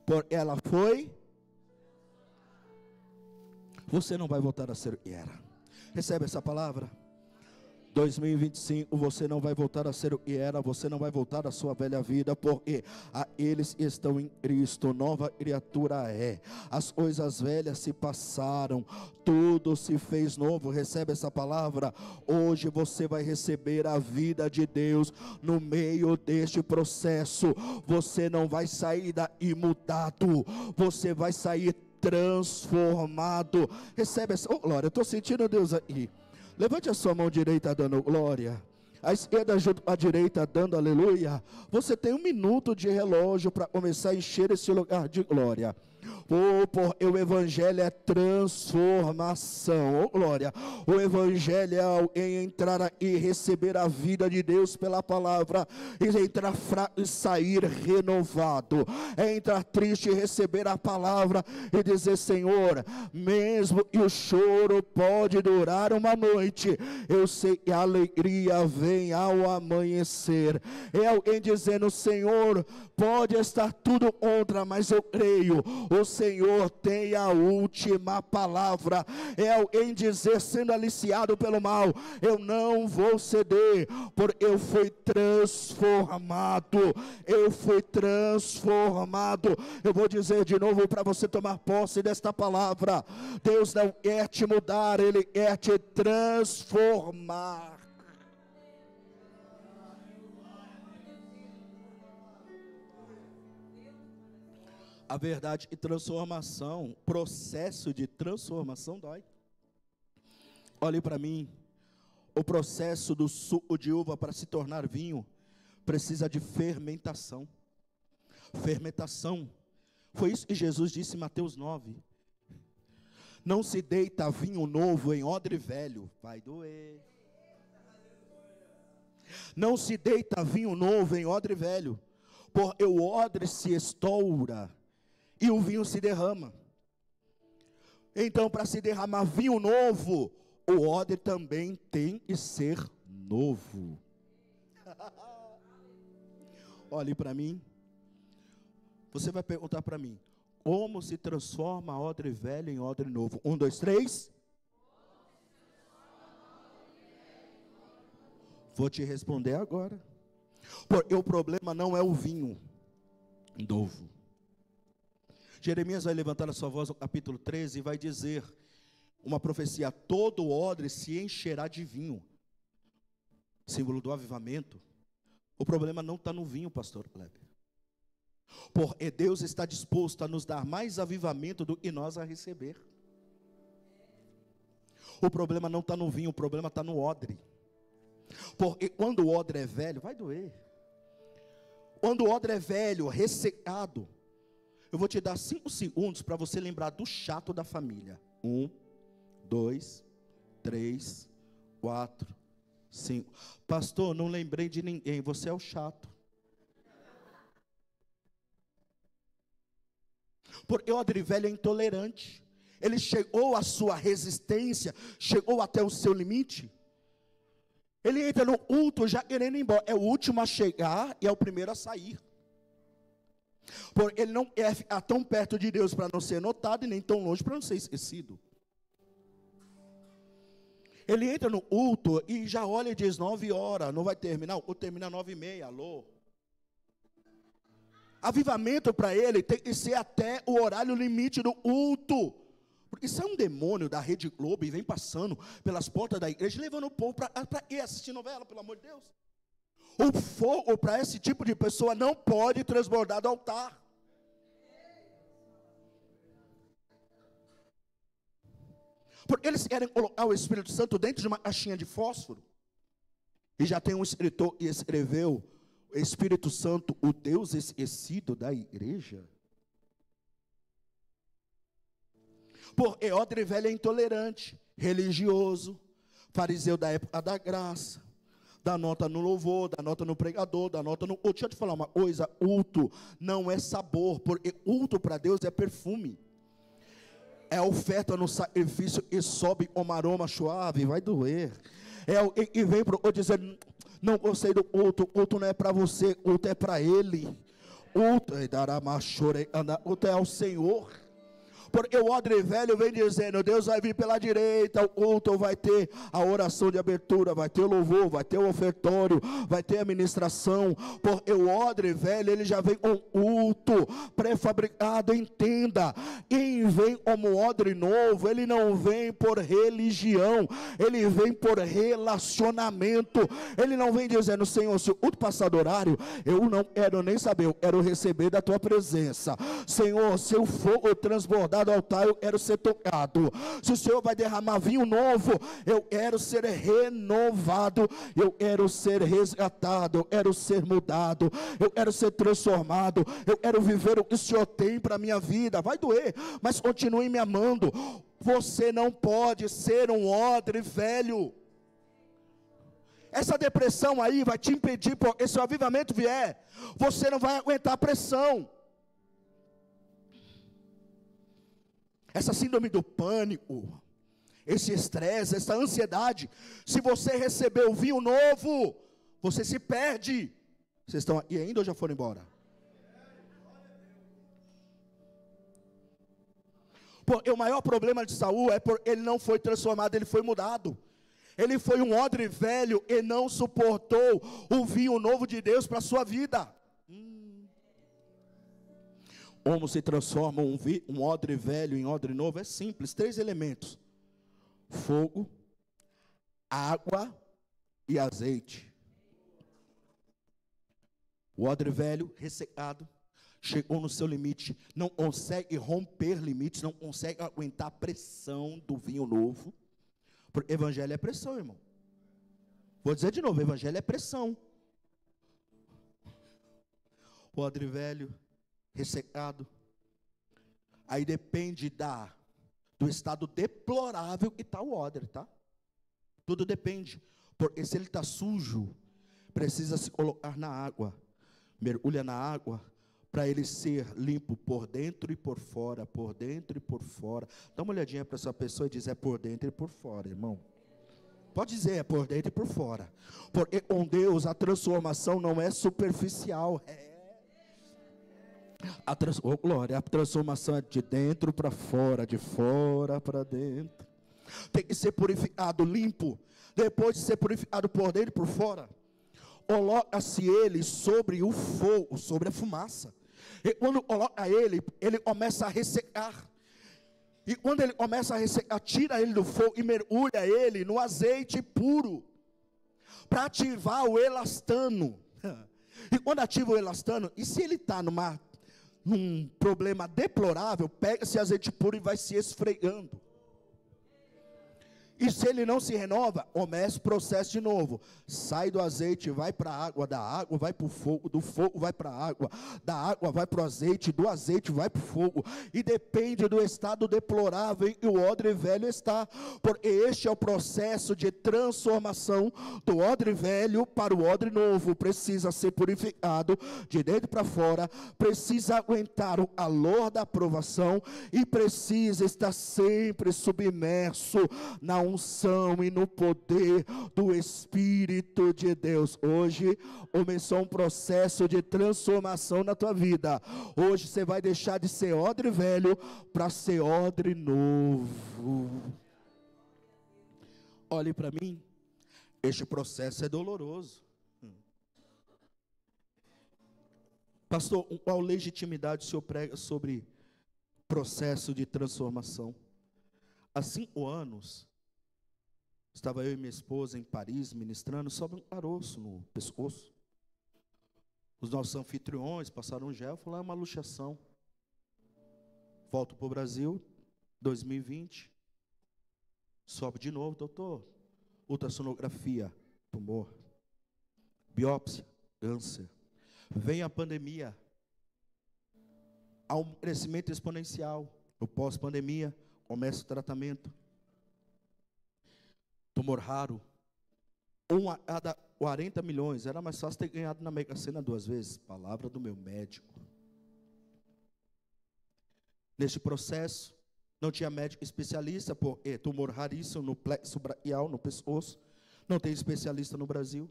porque ela foi. Você não vai voltar a ser o que era. Recebe essa palavra? 2025, você não vai voltar a ser o que era, você não vai voltar à sua velha vida, porque a eles estão em Cristo, nova criatura é, as coisas velhas se passaram, tudo se fez novo. Recebe essa palavra? Hoje você vai receber a vida de Deus no meio deste processo. Você não vai sair daí mudado, você vai sair transformado. Recebe essa, oh glória, eu estou sentindo Deus aí. Levante a sua mão direita dando glória, a esquerda junto à direita dando aleluia. Você tem 1 minuto de relógio para começar a encher esse lugar de glória. O evangelho é transformação, glória. O evangelho é alguém entrar e receber a vida de Deus pela palavra, e entrar fraco e sair renovado. É entrar triste e receber a palavra e dizer, Senhor, mesmo que o choro pode durar uma noite, eu sei que a alegria vem ao amanhecer. É alguém dizendo, Senhor, pode estar tudo contra, mas eu creio, o Senhor tem a última palavra. É alguém dizer, sendo aliciado pelo mal, eu não vou ceder, porque eu fui transformado. Eu fui transformado. Eu vou dizer de novo para você tomar posse desta palavra. Deus não quer te mudar, Ele quer te transformar. A verdade e transformação, processo de transformação dói. Olhe para mim, o processo do suco de uva para se tornar vinho precisa de fermentação. Fermentação Foi isso que Jesus disse em Mateus 9. Não se deita vinho novo em odre velho. Vai doer. Não se deita vinho novo em odre velho, porque o odre se estoura e o vinho se derrama. Então, para se derramar vinho novo, o odre também tem que ser novo. Olhe para mim. Você vai perguntar para mim: como se transforma odre velho em odre novo? 1, 2, 3. Vou te responder agora. Porque o problema não é o vinho novo. Jeremias vai levantar a sua voz no capítulo 13 e vai dizer uma profecia: todo odre se encherá de vinho. Símbolo do avivamento. O problema não está no vinho, pastor Kleber. Porque Deus está disposto a nos dar mais avivamento do que nós a receber. O problema não está no vinho, o problema está no odre. Porque quando o odre é velho, vai doer. Quando o odre é velho, ressecado, eu vou te dar 5 segundos para você lembrar do chato da família. 1, 2, 3, 4, 5. Pastor, não lembrei de ninguém, você é o chato. Porque o odre velho é intolerante. Ele chegou à sua resistência, chegou até o seu limite. Ele entra no culto já querendo ir embora. É o último a chegar e é o primeiro a sair. Porque ele não quer ficar tão perto de Deus para não ser notado e nem tão longe para não ser esquecido. Ele entra no culto e já olha e diz: 9 horas, não vai terminar? Ou termina 9h30, alô? Avivamento para ele tem que ser até o horário limite do culto. Porque isso é um demônio da Rede Globo e vem passando pelas portas da igreja, levando o povo para ir assistir novela, pelo amor de Deus. O fogo para esse tipo de pessoa não pode transbordar do altar. Porque eles querem colocar o Espírito Santo dentro de uma caixinha de fósforo. E já tem um escritor que escreveu: Espírito Santo, o Deus esquecido da igreja. Porque odre velho é intolerante, religioso, fariseu da época da graça, dá nota no louvor, dá nota no pregador, dá nota no... Deixa eu te falar uma coisa: culto não é sabor, porque culto para Deus é perfume. É oferta no sacrifício e sobe como aroma suave, vai doer. É o que vem para o dizer: não gostei do culto, o culto não é para você, o culto é para Ele. Culto é ao Senhor. Porque o odre velho vem dizendo: Deus vai vir pela direita, o culto vai ter a oração de abertura, vai ter o louvor, vai ter o ofertório, vai ter a ministração. Porque o odre velho, ele já vem com culto pré-fabricado. Entenda, quem vem como odre novo, ele não vem por religião, ele vem por relacionamento. Ele não vem dizendo: Senhor, se o culto passar do horário, eu não quero nem saber, eu quero receber da tua presença. Senhor, se eu for transbordar do altar, eu quero ser tocado. Se o Senhor vai derramar vinho novo, eu quero ser renovado, eu quero ser resgatado, eu quero ser mudado, eu quero ser transformado, eu quero viver o que o Senhor tem para a minha vida. Vai doer, mas continue me amando. Você não pode ser um odre velho. Essa depressão aí vai te impedir, porque se o avivamento vier, você não vai aguentar a pressão. Essa síndrome do pânico, esse estresse, essa ansiedade, se você receber o vinho novo, você se perde. Vocês estão aqui ainda ou já foram embora? Porque o maior problema de Saul é porque ele não foi transformado, ele foi mudado. Ele foi um odre velho e não suportou o vinho novo de Deus para a sua vida. Como se transforma um odre velho em odre novo? É simples, 3 elementos: fogo, água e azeite. O odre velho, ressecado, chegou no seu limite, não consegue romper limites, não consegue aguentar a pressão do vinho novo. Porque evangelho é pressão, irmão. Vou dizer de novo: evangelho é pressão. O odre velho, ressecado, Aí depende do estado deplorável que está o odre, tá? Tudo depende. Porque se ele está sujo, precisa se colocar na água. Mergulha na água para ele ser limpo por dentro e por fora, por dentro e por fora. Dá uma olhadinha para essa pessoa e diz: é por dentro e por fora, irmão. Pode dizer, é por dentro e por fora. Porque com Deus a transformação não é superficial. Glória, a transformação é de dentro para fora, de fora para dentro. Tem que ser purificado, limpo. Depois de ser purificado por dentro e por fora, coloca-se ele sobre o fogo, sobre a fumaça. E quando coloca ele começa a ressecar. E quando ele começa a ressecar, tira ele do fogo e mergulha ele no azeite puro, para ativar o elastano. E quando ativa o elastano, e se ele está num problema deplorável, pega esse azeite puro e vai se esfregando. E se ele não se renova, começa o processo de novo. Sai do azeite, vai para a água, da água vai para o fogo, do fogo vai para a água, da água vai para o azeite, do azeite vai para o fogo. E depende do estado deplorável em que o odre velho está. Porque este é o processo de transformação do odre velho para o odre novo. Precisa ser purificado de dentro para fora, precisa aguentar o calor da aprovação e precisa estar sempre submerso na unção e no poder do Espírito de Deus. Hoje começou um processo de transformação na tua vida. Hoje você vai deixar de ser odre velho para ser odre novo. Olhe para mim, este processo é doloroso. Pastor, qual legitimidade o senhor prega sobre processo de transformação? Há 5 anos, estava eu e minha esposa em Paris ministrando sobre um caroço no pescoço. Os nossos anfitriões passaram um gel, falaram: é uma luxação. Volto para o Brasil, 2020. Sobe de novo, doutor. Ultrassonografia, tumor. Biópsia, câncer. Vem a pandemia. Há um crescimento exponencial. No pós-pandemia, começa o tratamento. Tumor raro, 1 a cada 40 milhões, era mais fácil ter ganhado na Mega Sena 2 vezes, palavra do meu médico. Neste processo, não tinha médico especialista, porque tumor raríssimo no plexo braquial, no pescoço, não tem especialista no Brasil,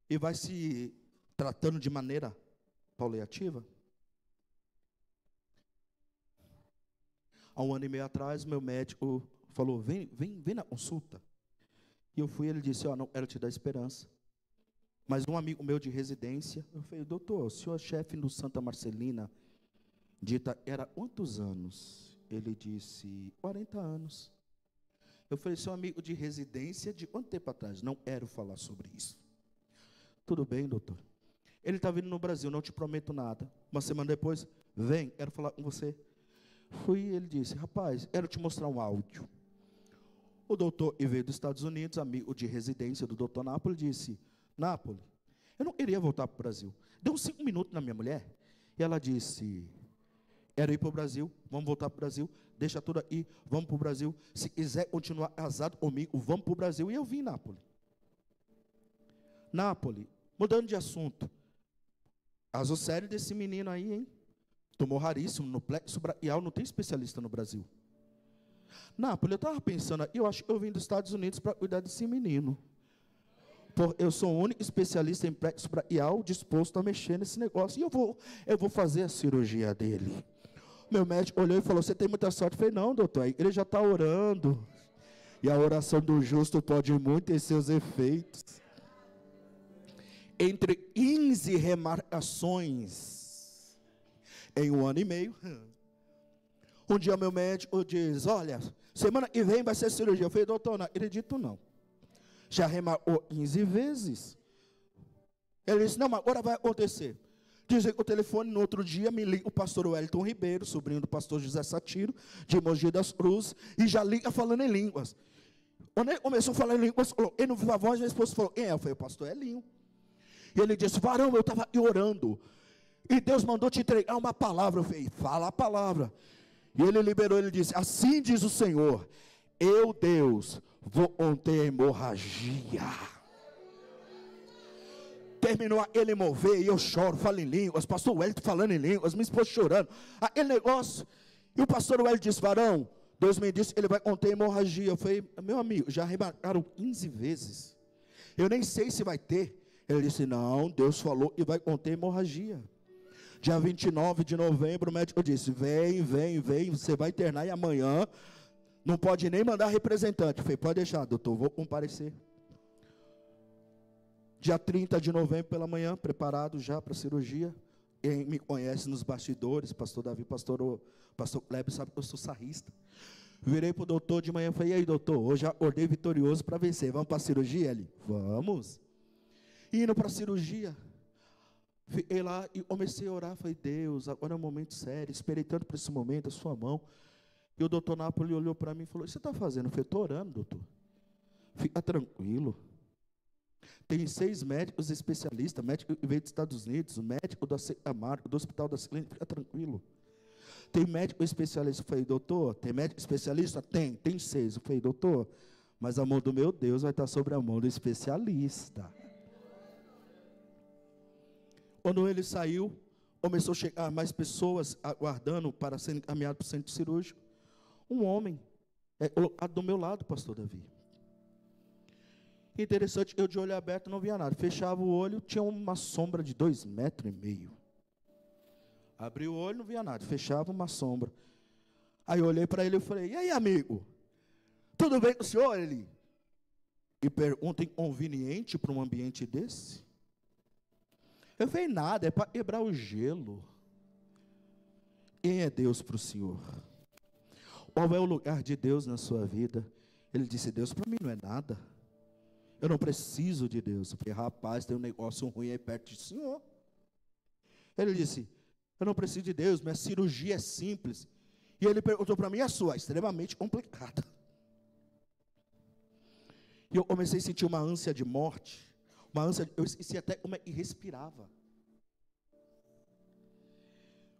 e vai se tratando de maneira paliativa. Há 1 ano e meio atrás, meu médico falou: vem na consulta. E eu fui, ele disse: não quero te dar esperança. Mas um amigo meu de residência, eu falei: doutor, o senhor é chefe do Santa Marcelina, era quantos anos? Ele disse: 40 anos. Eu falei: seu amigo de residência, de quanto tempo atrás? Não quero falar sobre isso. Tudo bem, doutor. Ele está vindo no Brasil, não te prometo nada. Uma semana depois, vem, quero falar com você. Fui, ele disse: rapaz, quero te mostrar um áudio. O doutor veio dos Estados Unidos, amigo de residência do doutor Nápoles, disse: Nápoles, eu não queria voltar para o Brasil. Deu uns 5 minutos na minha mulher, e ela disse: quero ir para o Brasil, vamos voltar para o Brasil, deixa tudo aí, vamos para o Brasil. Se quiser continuar casado comigo, vamos para o Brasil. E eu vim em Nápoles. Nápoles, mudando de assunto, caso sério desse menino aí, hein? Tumor raríssimo no plexo braquial, não tem especialista no Brasil. Nápoles, eu estava pensando, eu acho que eu vim dos Estados Unidos para cuidar desse menino. Eu sou o único especialista em plexo braquial disposto a mexer nesse negócio. E eu vou fazer a cirurgia dele. Meu médico olhou e falou: você tem muita sorte. Eu falei: não, doutor, ele já está orando. E a oração do justo pode muito ter seus efeitos. Entre 15 remarcações em 1 ano e meio. Um dia meu médico diz: olha, semana que vem vai ser cirurgia. Eu falei: doutor, não acredito não. Já remarcou 15 vezes. Ele disse: não, mas agora vai acontecer. Dizem que o telefone, no outro dia, me liga o pastor Wellington Ribeiro, sobrinho do pastor José Satiro, de Mogi das Cruzes, e já liga falando em línguas. Quando ele começou a falar em línguas, ele não viu a voz, minha esposa falou: quem é? Eu falei: o pastor Elinho. E ele disse: varão, eu estava orando, e Deus mandou te entregar uma palavra. Eu falei: fala a palavra. E ele liberou, ele disse: assim diz o Senhor, eu, Deus, vou conter a hemorragia. Terminou ele mover, e eu choro, falo em línguas, pastor Wellington falando em línguas, minha esposa chorando, aquele negócio. E o pastor Wellington disse: varão, Deus me disse, ele vai conter a hemorragia. Eu falei: meu amigo, já remarcaram 15 vezes, eu nem sei se vai ter. Ele disse: não, Deus falou e vai conter a hemorragia. Dia 29 de novembro, o médico disse: vem, você vai internar e amanhã não pode nem mandar representante. Eu falei: pode deixar, doutor, vou comparecer. Dia 30 de novembro pela manhã, preparado já para a cirurgia. Quem me conhece nos bastidores, pastor Davi, pastor Kleber, sabe que eu sou sarrista. Virei para o doutor de manhã e falei: e aí, doutor, hoje já acordei vitorioso para vencer, vamos para a cirurgia? Ele: vamos. Indo para a cirurgia, fiquei lá e comecei a orar. Falei: Deus, agora é um momento sério, esperei tanto por esse momento, a sua mão. E o doutor Napoli olhou para mim e falou: o que você está fazendo? Eu falei: estou orando, doutor. Fica tranquilo. Tem 6 médicos especialistas, médico que veio dos Estados Unidos, médico do Amaro, do Hospital das Clínicas, fica tranquilo. Tem médico especialista. Eu falei: doutor, tem médico especialista? Tem 6. Eu falei: doutor, mas a mão do meu Deus vai estar sobre a mão do especialista. Quando ele saiu, começou a chegar mais pessoas aguardando para serem encaminhados para o centro cirúrgico. Um homem, colocado do meu lado, pastor Davi. Interessante, eu de olho aberto não via nada. Fechava o olho, tinha uma sombra de 2,5 metros. Abri o olho, não via nada. Fechava uma sombra. Aí eu olhei para ele e falei: e aí, amigo? Tudo bem com o senhor? Ele: e pergunta inconveniente para um ambiente desse? Eu falei: nada, é para quebrar o gelo. Quem é Deus para o senhor? Qual é o lugar de Deus na sua vida? Ele disse: Deus para mim não é nada. Eu não preciso de Deus. Eu falei: rapaz, tem um negócio ruim aí perto do senhor. Ele disse: eu não preciso de Deus, minha cirurgia é simples. E ele perguntou para mim: a sua? Extremamente complicada. E eu comecei a sentir uma ânsia de morte. Uma ânsia, eu esqueci até como é que respirava.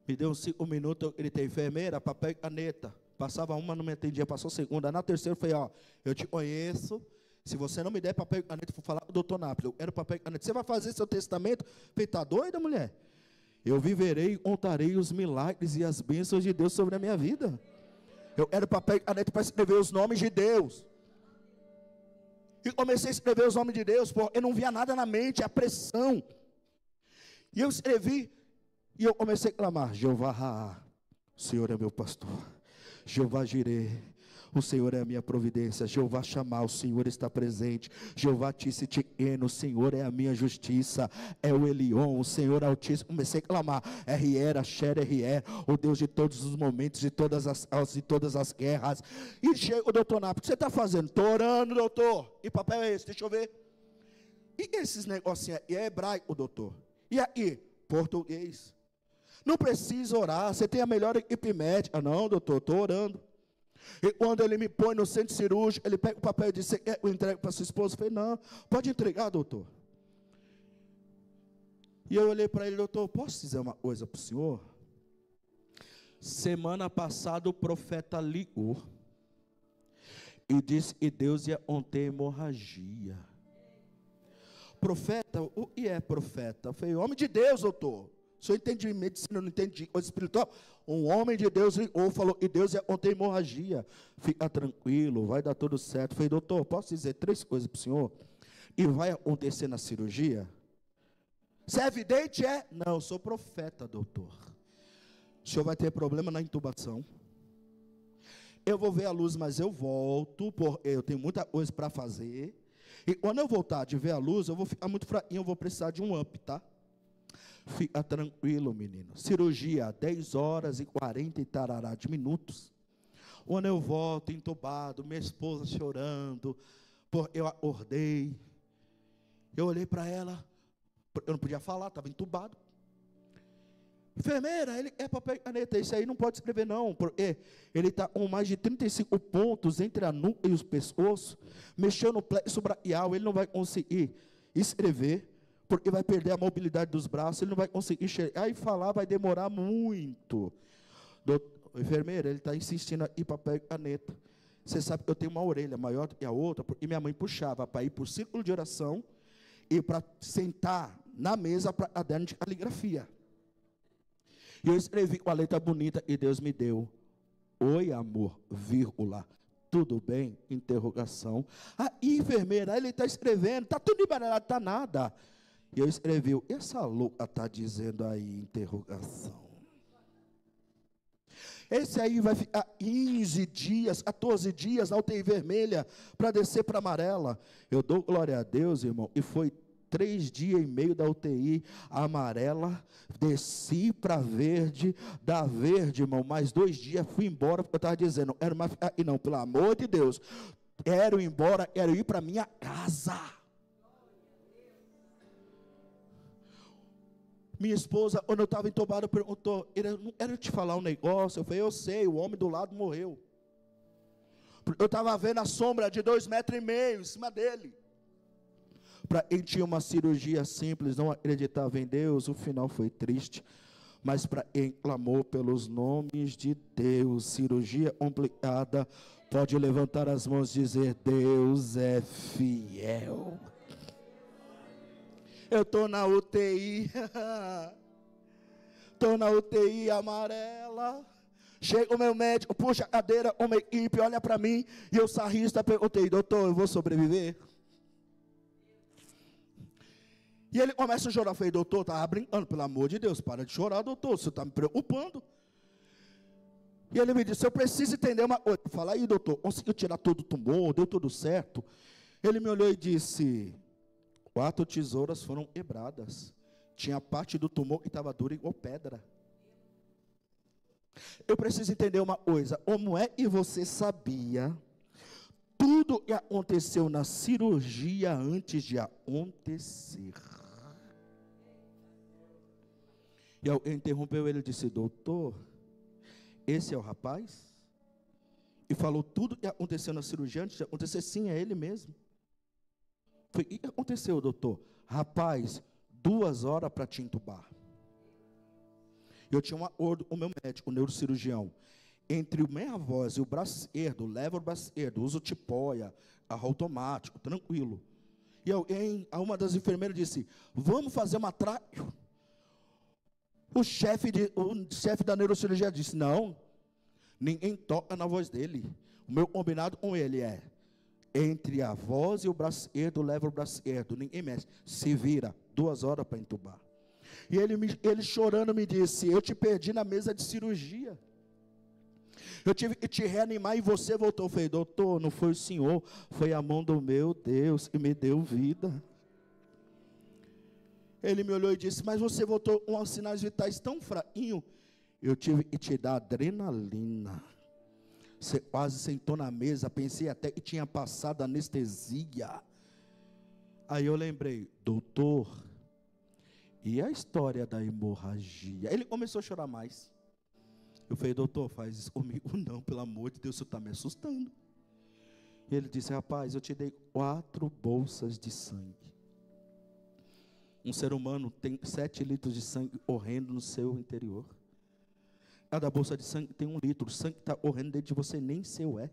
Me deu uns 5 minutos, eu gritei: enfermeira, papel e caneta. Passava uma, não me atendia, passou segunda. Na terceira eu falei: ó, eu te conheço. Se você não me der papel e caneta, eu vou falar com o doutor Napoli. Eu quero papel e caneta. Você vai fazer seu testamento? Eu falei: está doida, mulher? Eu viverei e contarei os milagres e as bênçãos de Deus sobre a minha vida. Eu quero papel e caneta para escrever os nomes de Deus. E comecei a escrever os nomes de Deus, porque eu não via nada na mente, a pressão. E eu escrevi, e eu comecei a clamar: Jeová Raá, o Senhor é meu pastor. Jeová Jireh, o Senhor é a minha providência. Jeová Shammah, o Senhor está presente. Jeová Tisitikeno, o Senhor é a minha justiça. É o Elion, o Senhor Altíssimo. Comecei a clamar: R.E.R., Asher, R.E.R., o Deus de todos os momentos, de todas as guerras. E chega o doutor Napoli: o que você está fazendo? Estou orando, doutor. E papel é esse? Deixa eu ver. E esses negocinhos aí? É hebraico, doutor. E aí? Português. Não precisa orar, você tem a melhor equipe médica. Não, doutor, estou orando. E quando ele me põe no centro cirúrgico, ele pega o papel e diz: você quer que eu entregue para sua esposa? Eu falei: não, pode entregar, doutor. E eu olhei para ele: doutor, posso dizer uma coisa para o senhor? Semana passada o profeta ligou e disse que Deus ia conter hemorragia. Profeta? O que é profeta? Eu falei: homem de Deus, doutor. O senhor entende de medicina, não entende de coisa espiritual? Um homem de Deus ligou, falou que Deus ia conter hemorragia. Fica tranquilo, vai dar tudo certo. Eu falei: doutor, posso dizer 3 coisas para o senhor? E vai acontecer na cirurgia? Se é evidente, é? Não, eu sou profeta, doutor. O senhor vai ter problema na intubação. Eu vou ver a luz, mas eu volto, porque eu tenho muita coisa para fazer. E quando eu voltar de ver a luz, eu vou ficar muito fraquinho, eu vou precisar de um up, tá? Fica tranquilo, menino. Cirurgia, 10 horas e 40 e tarará de minutos. Quando eu volto entubado, minha esposa chorando, eu acordei. Eu olhei para ela, eu não podia falar, estava entubado. Enfermeira, ele é papel e caneta, esse aí não pode escrever não, porque ele está com mais de 35 pontos entre a nuca e os pescoços, mexeu no plexo braquial, ele não vai conseguir escrever, porque vai perder a mobilidade dos braços, ele não vai conseguir enxergar e falar, vai demorar muito. O enfermeiro, ele está insistindo em ir papel e caneta. Você sabe que eu tenho uma orelha maior do que a outra, e minha mãe puxava para ir para o círculo de oração e para sentar na mesa para caderno de caligrafia. E eu escrevi com a letra bonita e Deus me deu: oi, amor, vírgula, tudo bem? Interrogação. A enfermeira, ele está escrevendo, está tudo embaralhado, está nada. E eu escrevi: essa louca está dizendo aí, interrogação. Esse aí vai ficar 15 dias, 14 dias na UTI vermelha, para descer para amarela. Eu dou glória a Deus, irmão, e foi 3 dias e meio da UTI amarela, desci para verde, da verde, irmão, mais 2 dias, fui embora, porque eu estava dizendo, era mais ficar, e não, pelo amor de Deus, quero ir embora, quero ir para minha casa. Minha esposa, quando eu estava entubado, perguntou, era te falar um negócio? Eu falei, eu sei, o homem do lado morreu. Eu estava vendo a sombra de 2,5 metros em cima dele. Para quem tinha uma cirurgia simples, não acreditava em Deus, o final foi triste. Mas para quem clamou pelos nomes de Deus, cirurgia complicada, pode levantar as mãos e dizer, Deus é fiel. Eu estou na UTI, estou na UTI amarela. Chega o meu médico, puxa a cadeira, uma equipe, olha para mim, e eu sarrista perguntei, doutor, eu vou sobreviver? E ele começa a chorar, eu falei, doutor, estava brincando, pelo amor de Deus, para de chorar, doutor, você está me preocupando. E ele me disse, eu preciso entender uma coisa. Fala aí, doutor, conseguiu tirar todo o tumor, deu tudo certo? Ele me olhou e disse, 4 tesouras foram quebradas. Tinha parte do tumor que estava dura igual pedra. Eu preciso entender uma coisa. Como é que você sabia tudo que aconteceu na cirurgia antes de acontecer? E alguém interrompeu ele e disse, doutor, esse é o rapaz? E falou tudo que aconteceu na cirurgia antes de acontecer. Sim, é ele mesmo. O que aconteceu, doutor? Rapaz, 2 horas para te entubar. Eu tinha um acordo com o meu médico, o neurocirurgião. Entre o meia voz e o braço esquerdo, leva o braço esquerdo, usa o tipóia, carro automático, tranquilo. E uma das enfermeiras disse, vamos fazer uma tráqueo. O chefe da neurocirurgia disse, não, ninguém toca na voz dele. O meu combinado com ele é, entre a voz e o braço esquerdo, leva o braço esquerdo, ninguém mexe, se vira, 2 horas para entubar. E ele chorando me disse, eu te perdi na mesa de cirurgia, eu tive que te reanimar e você voltou. Eu falei, doutor, não foi o senhor, foi a mão do meu Deus que me deu vida. Ele me olhou e disse, mas você voltou com os sinais vitais tão fraquinho, eu tive que te dar adrenalina. Você quase sentou na mesa, pensei até que tinha passado anestesia. Aí eu lembrei, doutor, e a história da hemorragia? Ele começou a chorar mais. Eu falei, doutor, faz isso comigo não, pelo amor de Deus, você está me assustando. E ele disse, rapaz, eu te dei 4 bolsas de sangue. Um ser humano tem 7 litros de sangue correndo no seu interior. Cada bolsa de sangue tem 1 litro. O sangue está correndo dentro de você, nem seu é.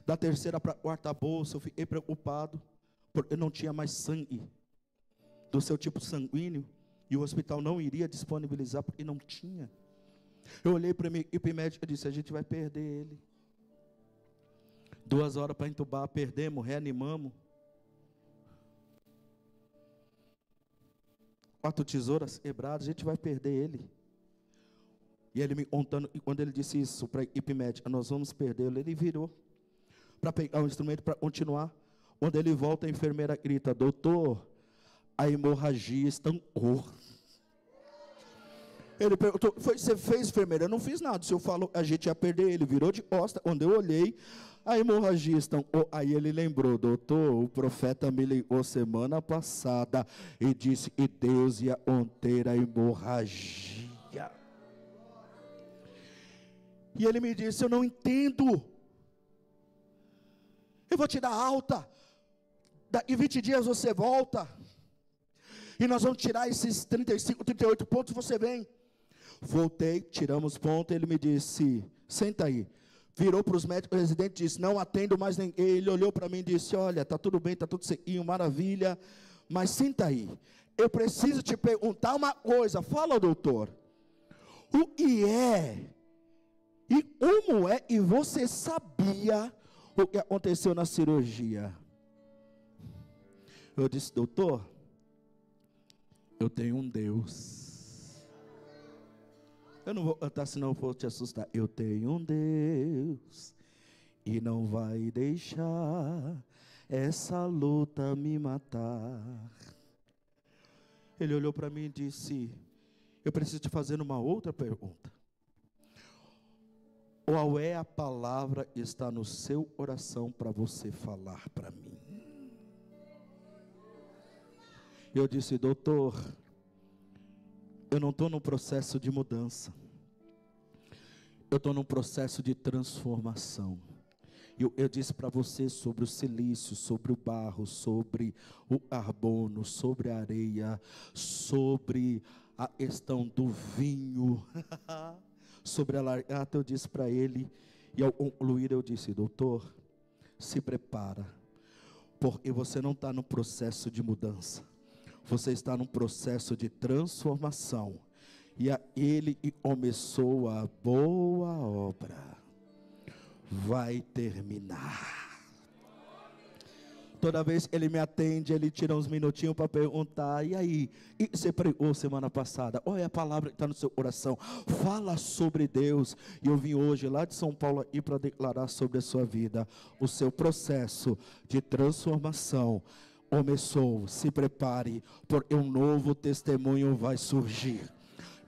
Da 3ª para a 4ª bolsa, eu fiquei preocupado, porque não tinha mais sangue do seu tipo sanguíneo, e o hospital não iria disponibilizar, porque não tinha. Eu olhei para a minha equipe médica e disse, a gente vai perder ele. 2 horas para entubar, perdemos, reanimamos. 4 tesouras quebradas, a gente vai perder ele. E ele me contando, e quando ele disse isso para a equipe médica, nós vamos perdê-lo, ele virou para pegar o instrumento para continuar. Quando ele volta, a enfermeira grita, doutor, a hemorragia estancou. Ele perguntou, você fez, enfermeira? Eu não fiz nada, o senhor falou, a gente ia perder ele, virou de costa. Quando eu olhei, a hemorragia estancou. Aí ele lembrou, doutor, o profeta me ligou semana passada e disse que Deus ia conter a hemorragia. E ele me disse, eu não entendo. Eu vou te dar alta. Daqui 20 dias você volta. E nós vamos tirar esses 35, 38 pontos, você vem. Voltei, tiramos ponto, ele me disse, senta aí. Virou para os médicos residentes e disse, não atendo mais ninguém. Ele olhou para mim e disse, olha, está tudo bem, está tudo certinho, maravilha, mas senta aí. Eu preciso te perguntar uma coisa, fala, doutor. O que é? E como é? E você sabia o que aconteceu na cirurgia? Eu disse, doutor, eu tenho um Deus. Eu não vou cantar, senão eu vou te assustar. Eu tenho um Deus e não vai deixar essa luta me matar. Ele olhou para mim e disse, eu preciso te fazer uma outra pergunta. Qual é a palavra que está no seu coração para você falar para mim? Eu disse, doutor, eu não estou num processo de mudança. Eu estou num processo de transformação. Eu disse para você sobre o silício, sobre o barro, sobre o carbono, sobre a areia, sobre a questão do vinho, sobre a largata. Eu disse para ele, e ao concluir eu disse, doutor, se prepara, porque você não está no processo de mudança. Você está num processo de transformação. E ele que começou a boa obra vai terminar. Toda vez que ele me atende, ele tira uns minutinhos para perguntar, e aí, e você pregou semana passada? Olha a palavra que está no seu coração, fala sobre Deus. E eu vim hoje lá de São Paulo aqui para declarar sobre a sua vida, o seu processo de transformação começou. Se prepare, porque um novo testemunho vai surgir.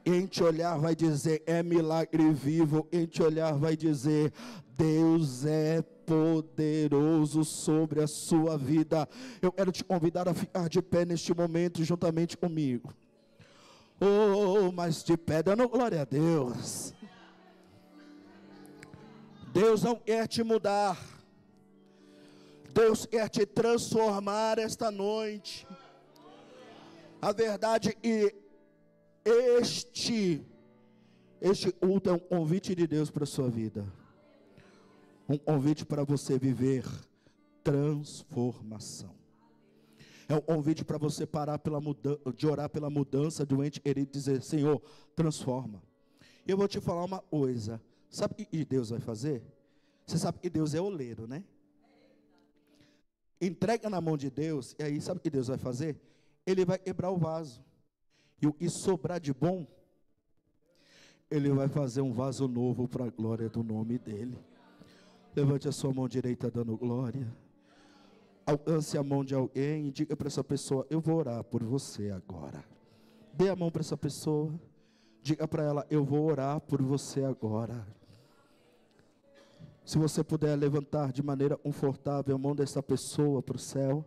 Quem te olhar vai dizer, é milagre vivo. Quem te olhar vai dizer, Deus é poderoso sobre a sua vida. Eu quero te convidar a ficar de pé neste momento juntamente comigo. Oh, mas de pé dando glória a Deus. Deus não quer te mudar. Deus quer te transformar esta noite. A verdade é que este culto é um convite de Deus para a sua vida. Um convite para você viver transformação. É um convite para você parar de orar pela mudança do ente querido e dizer, Senhor, transforma. E eu vou te falar uma coisa. Sabe o que Deus vai fazer? Você sabe que Deus é oleiro, né? Entrega na mão de Deus, e aí sabe o que Deus vai fazer? Ele vai quebrar o vaso. E o que sobrar de bom, Ele vai fazer um vaso novo para a glória do nome dEle. Levante a sua mão direita dando glória. Alcance a mão de alguém e diga para essa pessoa, eu vou orar por você agora. Dê a mão para essa pessoa. Diga para ela, eu vou orar por você agora. Se você puder levantar de maneira confortável a mão dessa pessoa para o céu.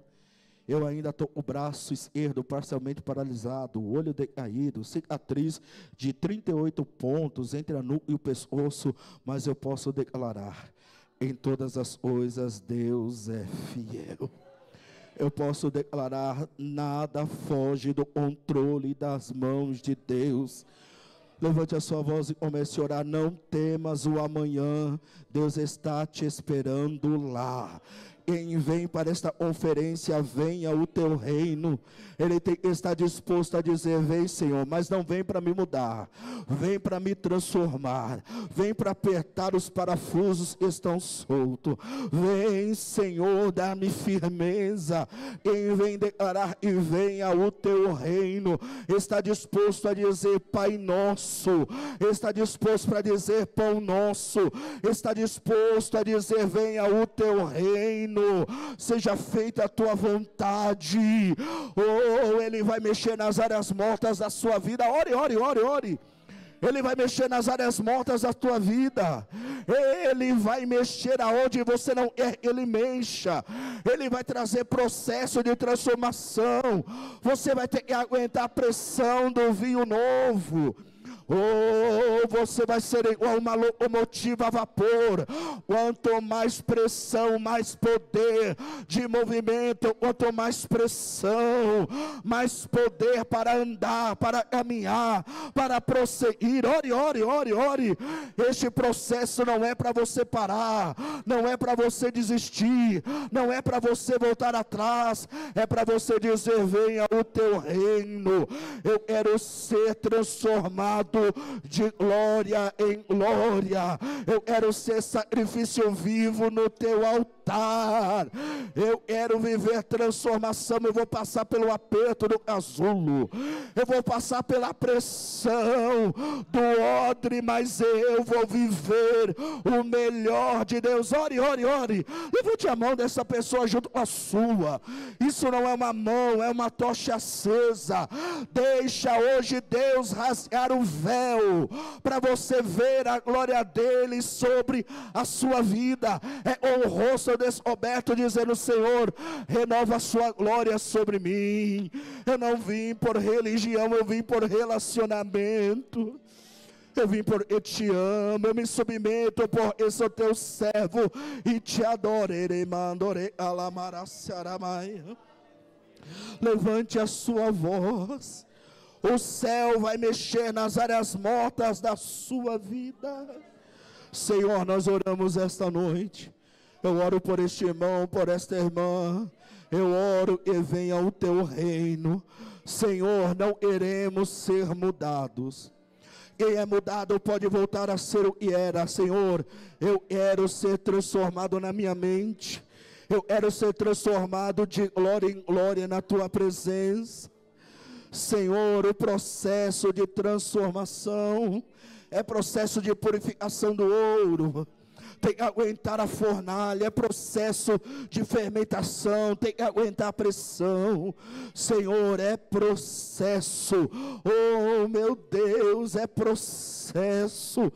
Eu ainda estou com o braço esquerdo parcialmente paralisado, o olho decaído, cicatriz de 38 pontos entre a nuca e o pescoço, mas eu posso declarar, em todas as coisas Deus é fiel. Eu posso declarar, nada foge do controle das mãos de Deus. Levante a sua voz e comece a orar. Não temas o amanhã, Deus está te esperando lá. Quem vem para esta conferência, venha o teu reino. Ele está disposto a dizer, vem Senhor, mas não vem para me mudar, vem para me transformar, vem para apertar os parafusos que estão soltos, vem Senhor, dar-me firmeza. Quem vem declarar e venha o teu reino, está disposto a dizer Pai nosso, está disposto para dizer Pão nosso, está disposto a dizer venha o teu reino. Seja feita a tua vontade. Oh, Ele vai mexer nas áreas mortas da sua vida. Ore, ore, ore, ore. Ele vai mexer nas áreas mortas da tua vida. Ele vai mexer aonde você não quer que Ele mexa. Ele vai trazer processo de transformação. Você vai ter que aguentar a pressão do vinho novo. Oh, você vai ser igual uma locomotiva a vapor. Quanto mais pressão, mais poder de movimento. Quanto mais pressão, mais poder para andar, para caminhar, para prosseguir. Ore, ore, ore, ore. Este processo não é para você parar, não é para você desistir, não é para você voltar atrás, é para você dizer: venha o teu reino. Eu quero ser transformado de glória em glória. Eu quero ser sacrifício vivo no teu altar. Eu quero viver transformação. Eu vou passar pelo aperto do casulo, eu vou passar pela pressão do odre, mas eu vou viver o melhor de Deus. Ore, ore, ore. Levante a mão dessa pessoa junto com a sua. Isso não é uma mão, é uma tocha acesa. Deixa hoje Deus rasgar o véu para você ver a glória dele sobre a sua vida. É com o rosto descoberto dizendo: Senhor, renova a sua glória sobre mim. Eu não vim por religião, eu vim por relacionamento. Eu vim porque eu te amo, eu me submeto porque sou teu servo e te adorarei, mandorei alamaraciaramai. Levante a sua voz. O céu vai mexer nas áreas mortas da sua vida. Senhor, nós oramos esta noite. Eu oro por este irmão, por esta irmã. Eu oro e venha o teu reino. Senhor, não queremos ser mudados. Quem é mudado pode voltar a ser o que era. Senhor, eu quero ser transformado na minha mente. Eu quero ser transformado de glória em glória na tua presença. Senhor, o processo de transformação é processo de purificação do ouro. Tem que aguentar a fornalha, é processo de fermentação, tem que aguentar a pressão. Senhor, é processo. Oh, meu Deus, é processo.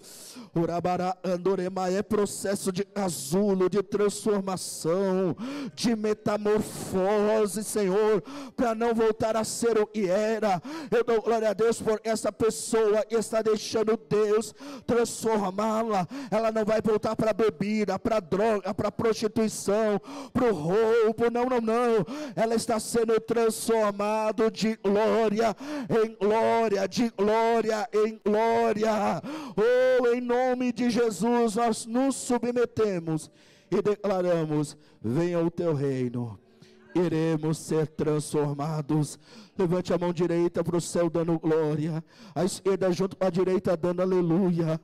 Urabara Andorema, é processo de casulo, de transformação, de metamorfose, Senhor, para não voltar a ser o que era. Eu dou glória a Deus por essa pessoa que está deixando Deus transformá-la. Ela não vai voltar para a bebida, para a droga, para a prostituição, para o roubo, não, não, não. Ela está sendo transformada de glória em glória, de glória em glória. Oh, em nome de Jesus, nós nos submetemos e declaramos: venha o teu reino. Iremos ser transformados. Levante a mão direita para o céu dando glória, a esquerda junto com a direita dando aleluia.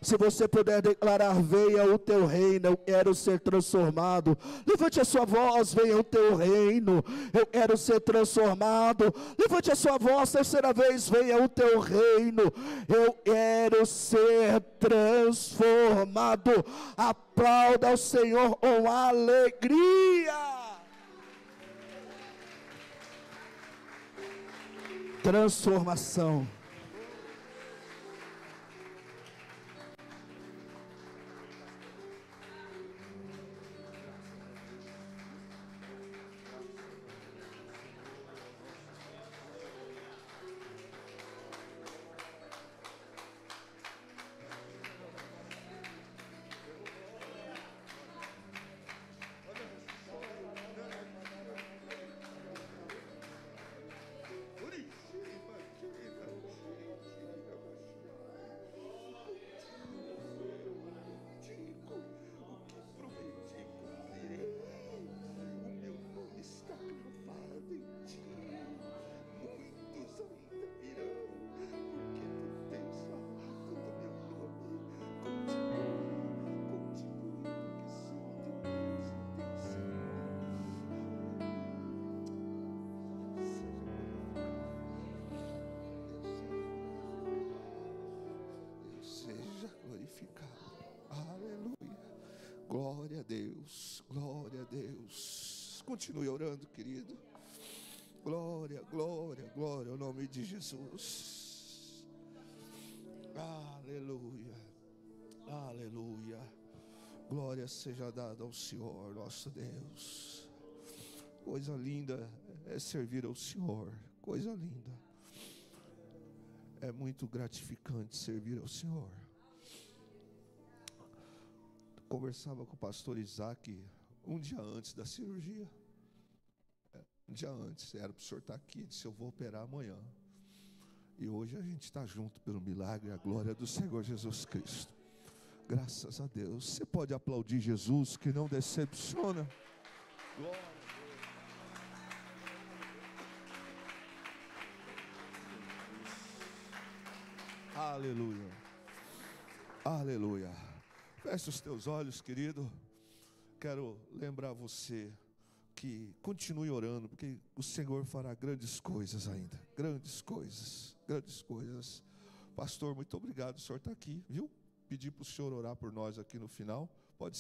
Se você puder declarar: venha o teu reino, eu quero ser transformado. Levante a sua voz: venha o teu reino, eu quero ser transformado. Levante a sua voz, terceira vez: venha o teu reino, eu quero ser transformado. Aplauda ao Senhor com alegria. Transformação. Glória a Deus, glória a Deus. Continue orando, querido. Glória, glória, glória ao nome de Jesus. Aleluia, aleluia. Glória seja dada ao Senhor, nosso Deus. Coisa linda é servir ao Senhor, coisa linda É muito gratificante servir ao Senhor. Conversava com o pastor Isaac um dia antes da cirurgia. Um dia antes, era para o senhor estar aqui, disse: eu vou operar amanhã. E hoje a gente está junto pelo milagre e a glória do Senhor Jesus Cristo. Graças a Deus. Você pode aplaudir Jesus, que não decepciona. Glória. Aleluia. Aleluia. Feche os teus olhos, querido. Quero lembrar você que continue orando, porque o Senhor fará grandes coisas ainda. Grandes coisas. Grandes coisas. Pastor, muito obrigado. O senhor está aqui, viu? Pedi para o senhor orar por nós aqui no final.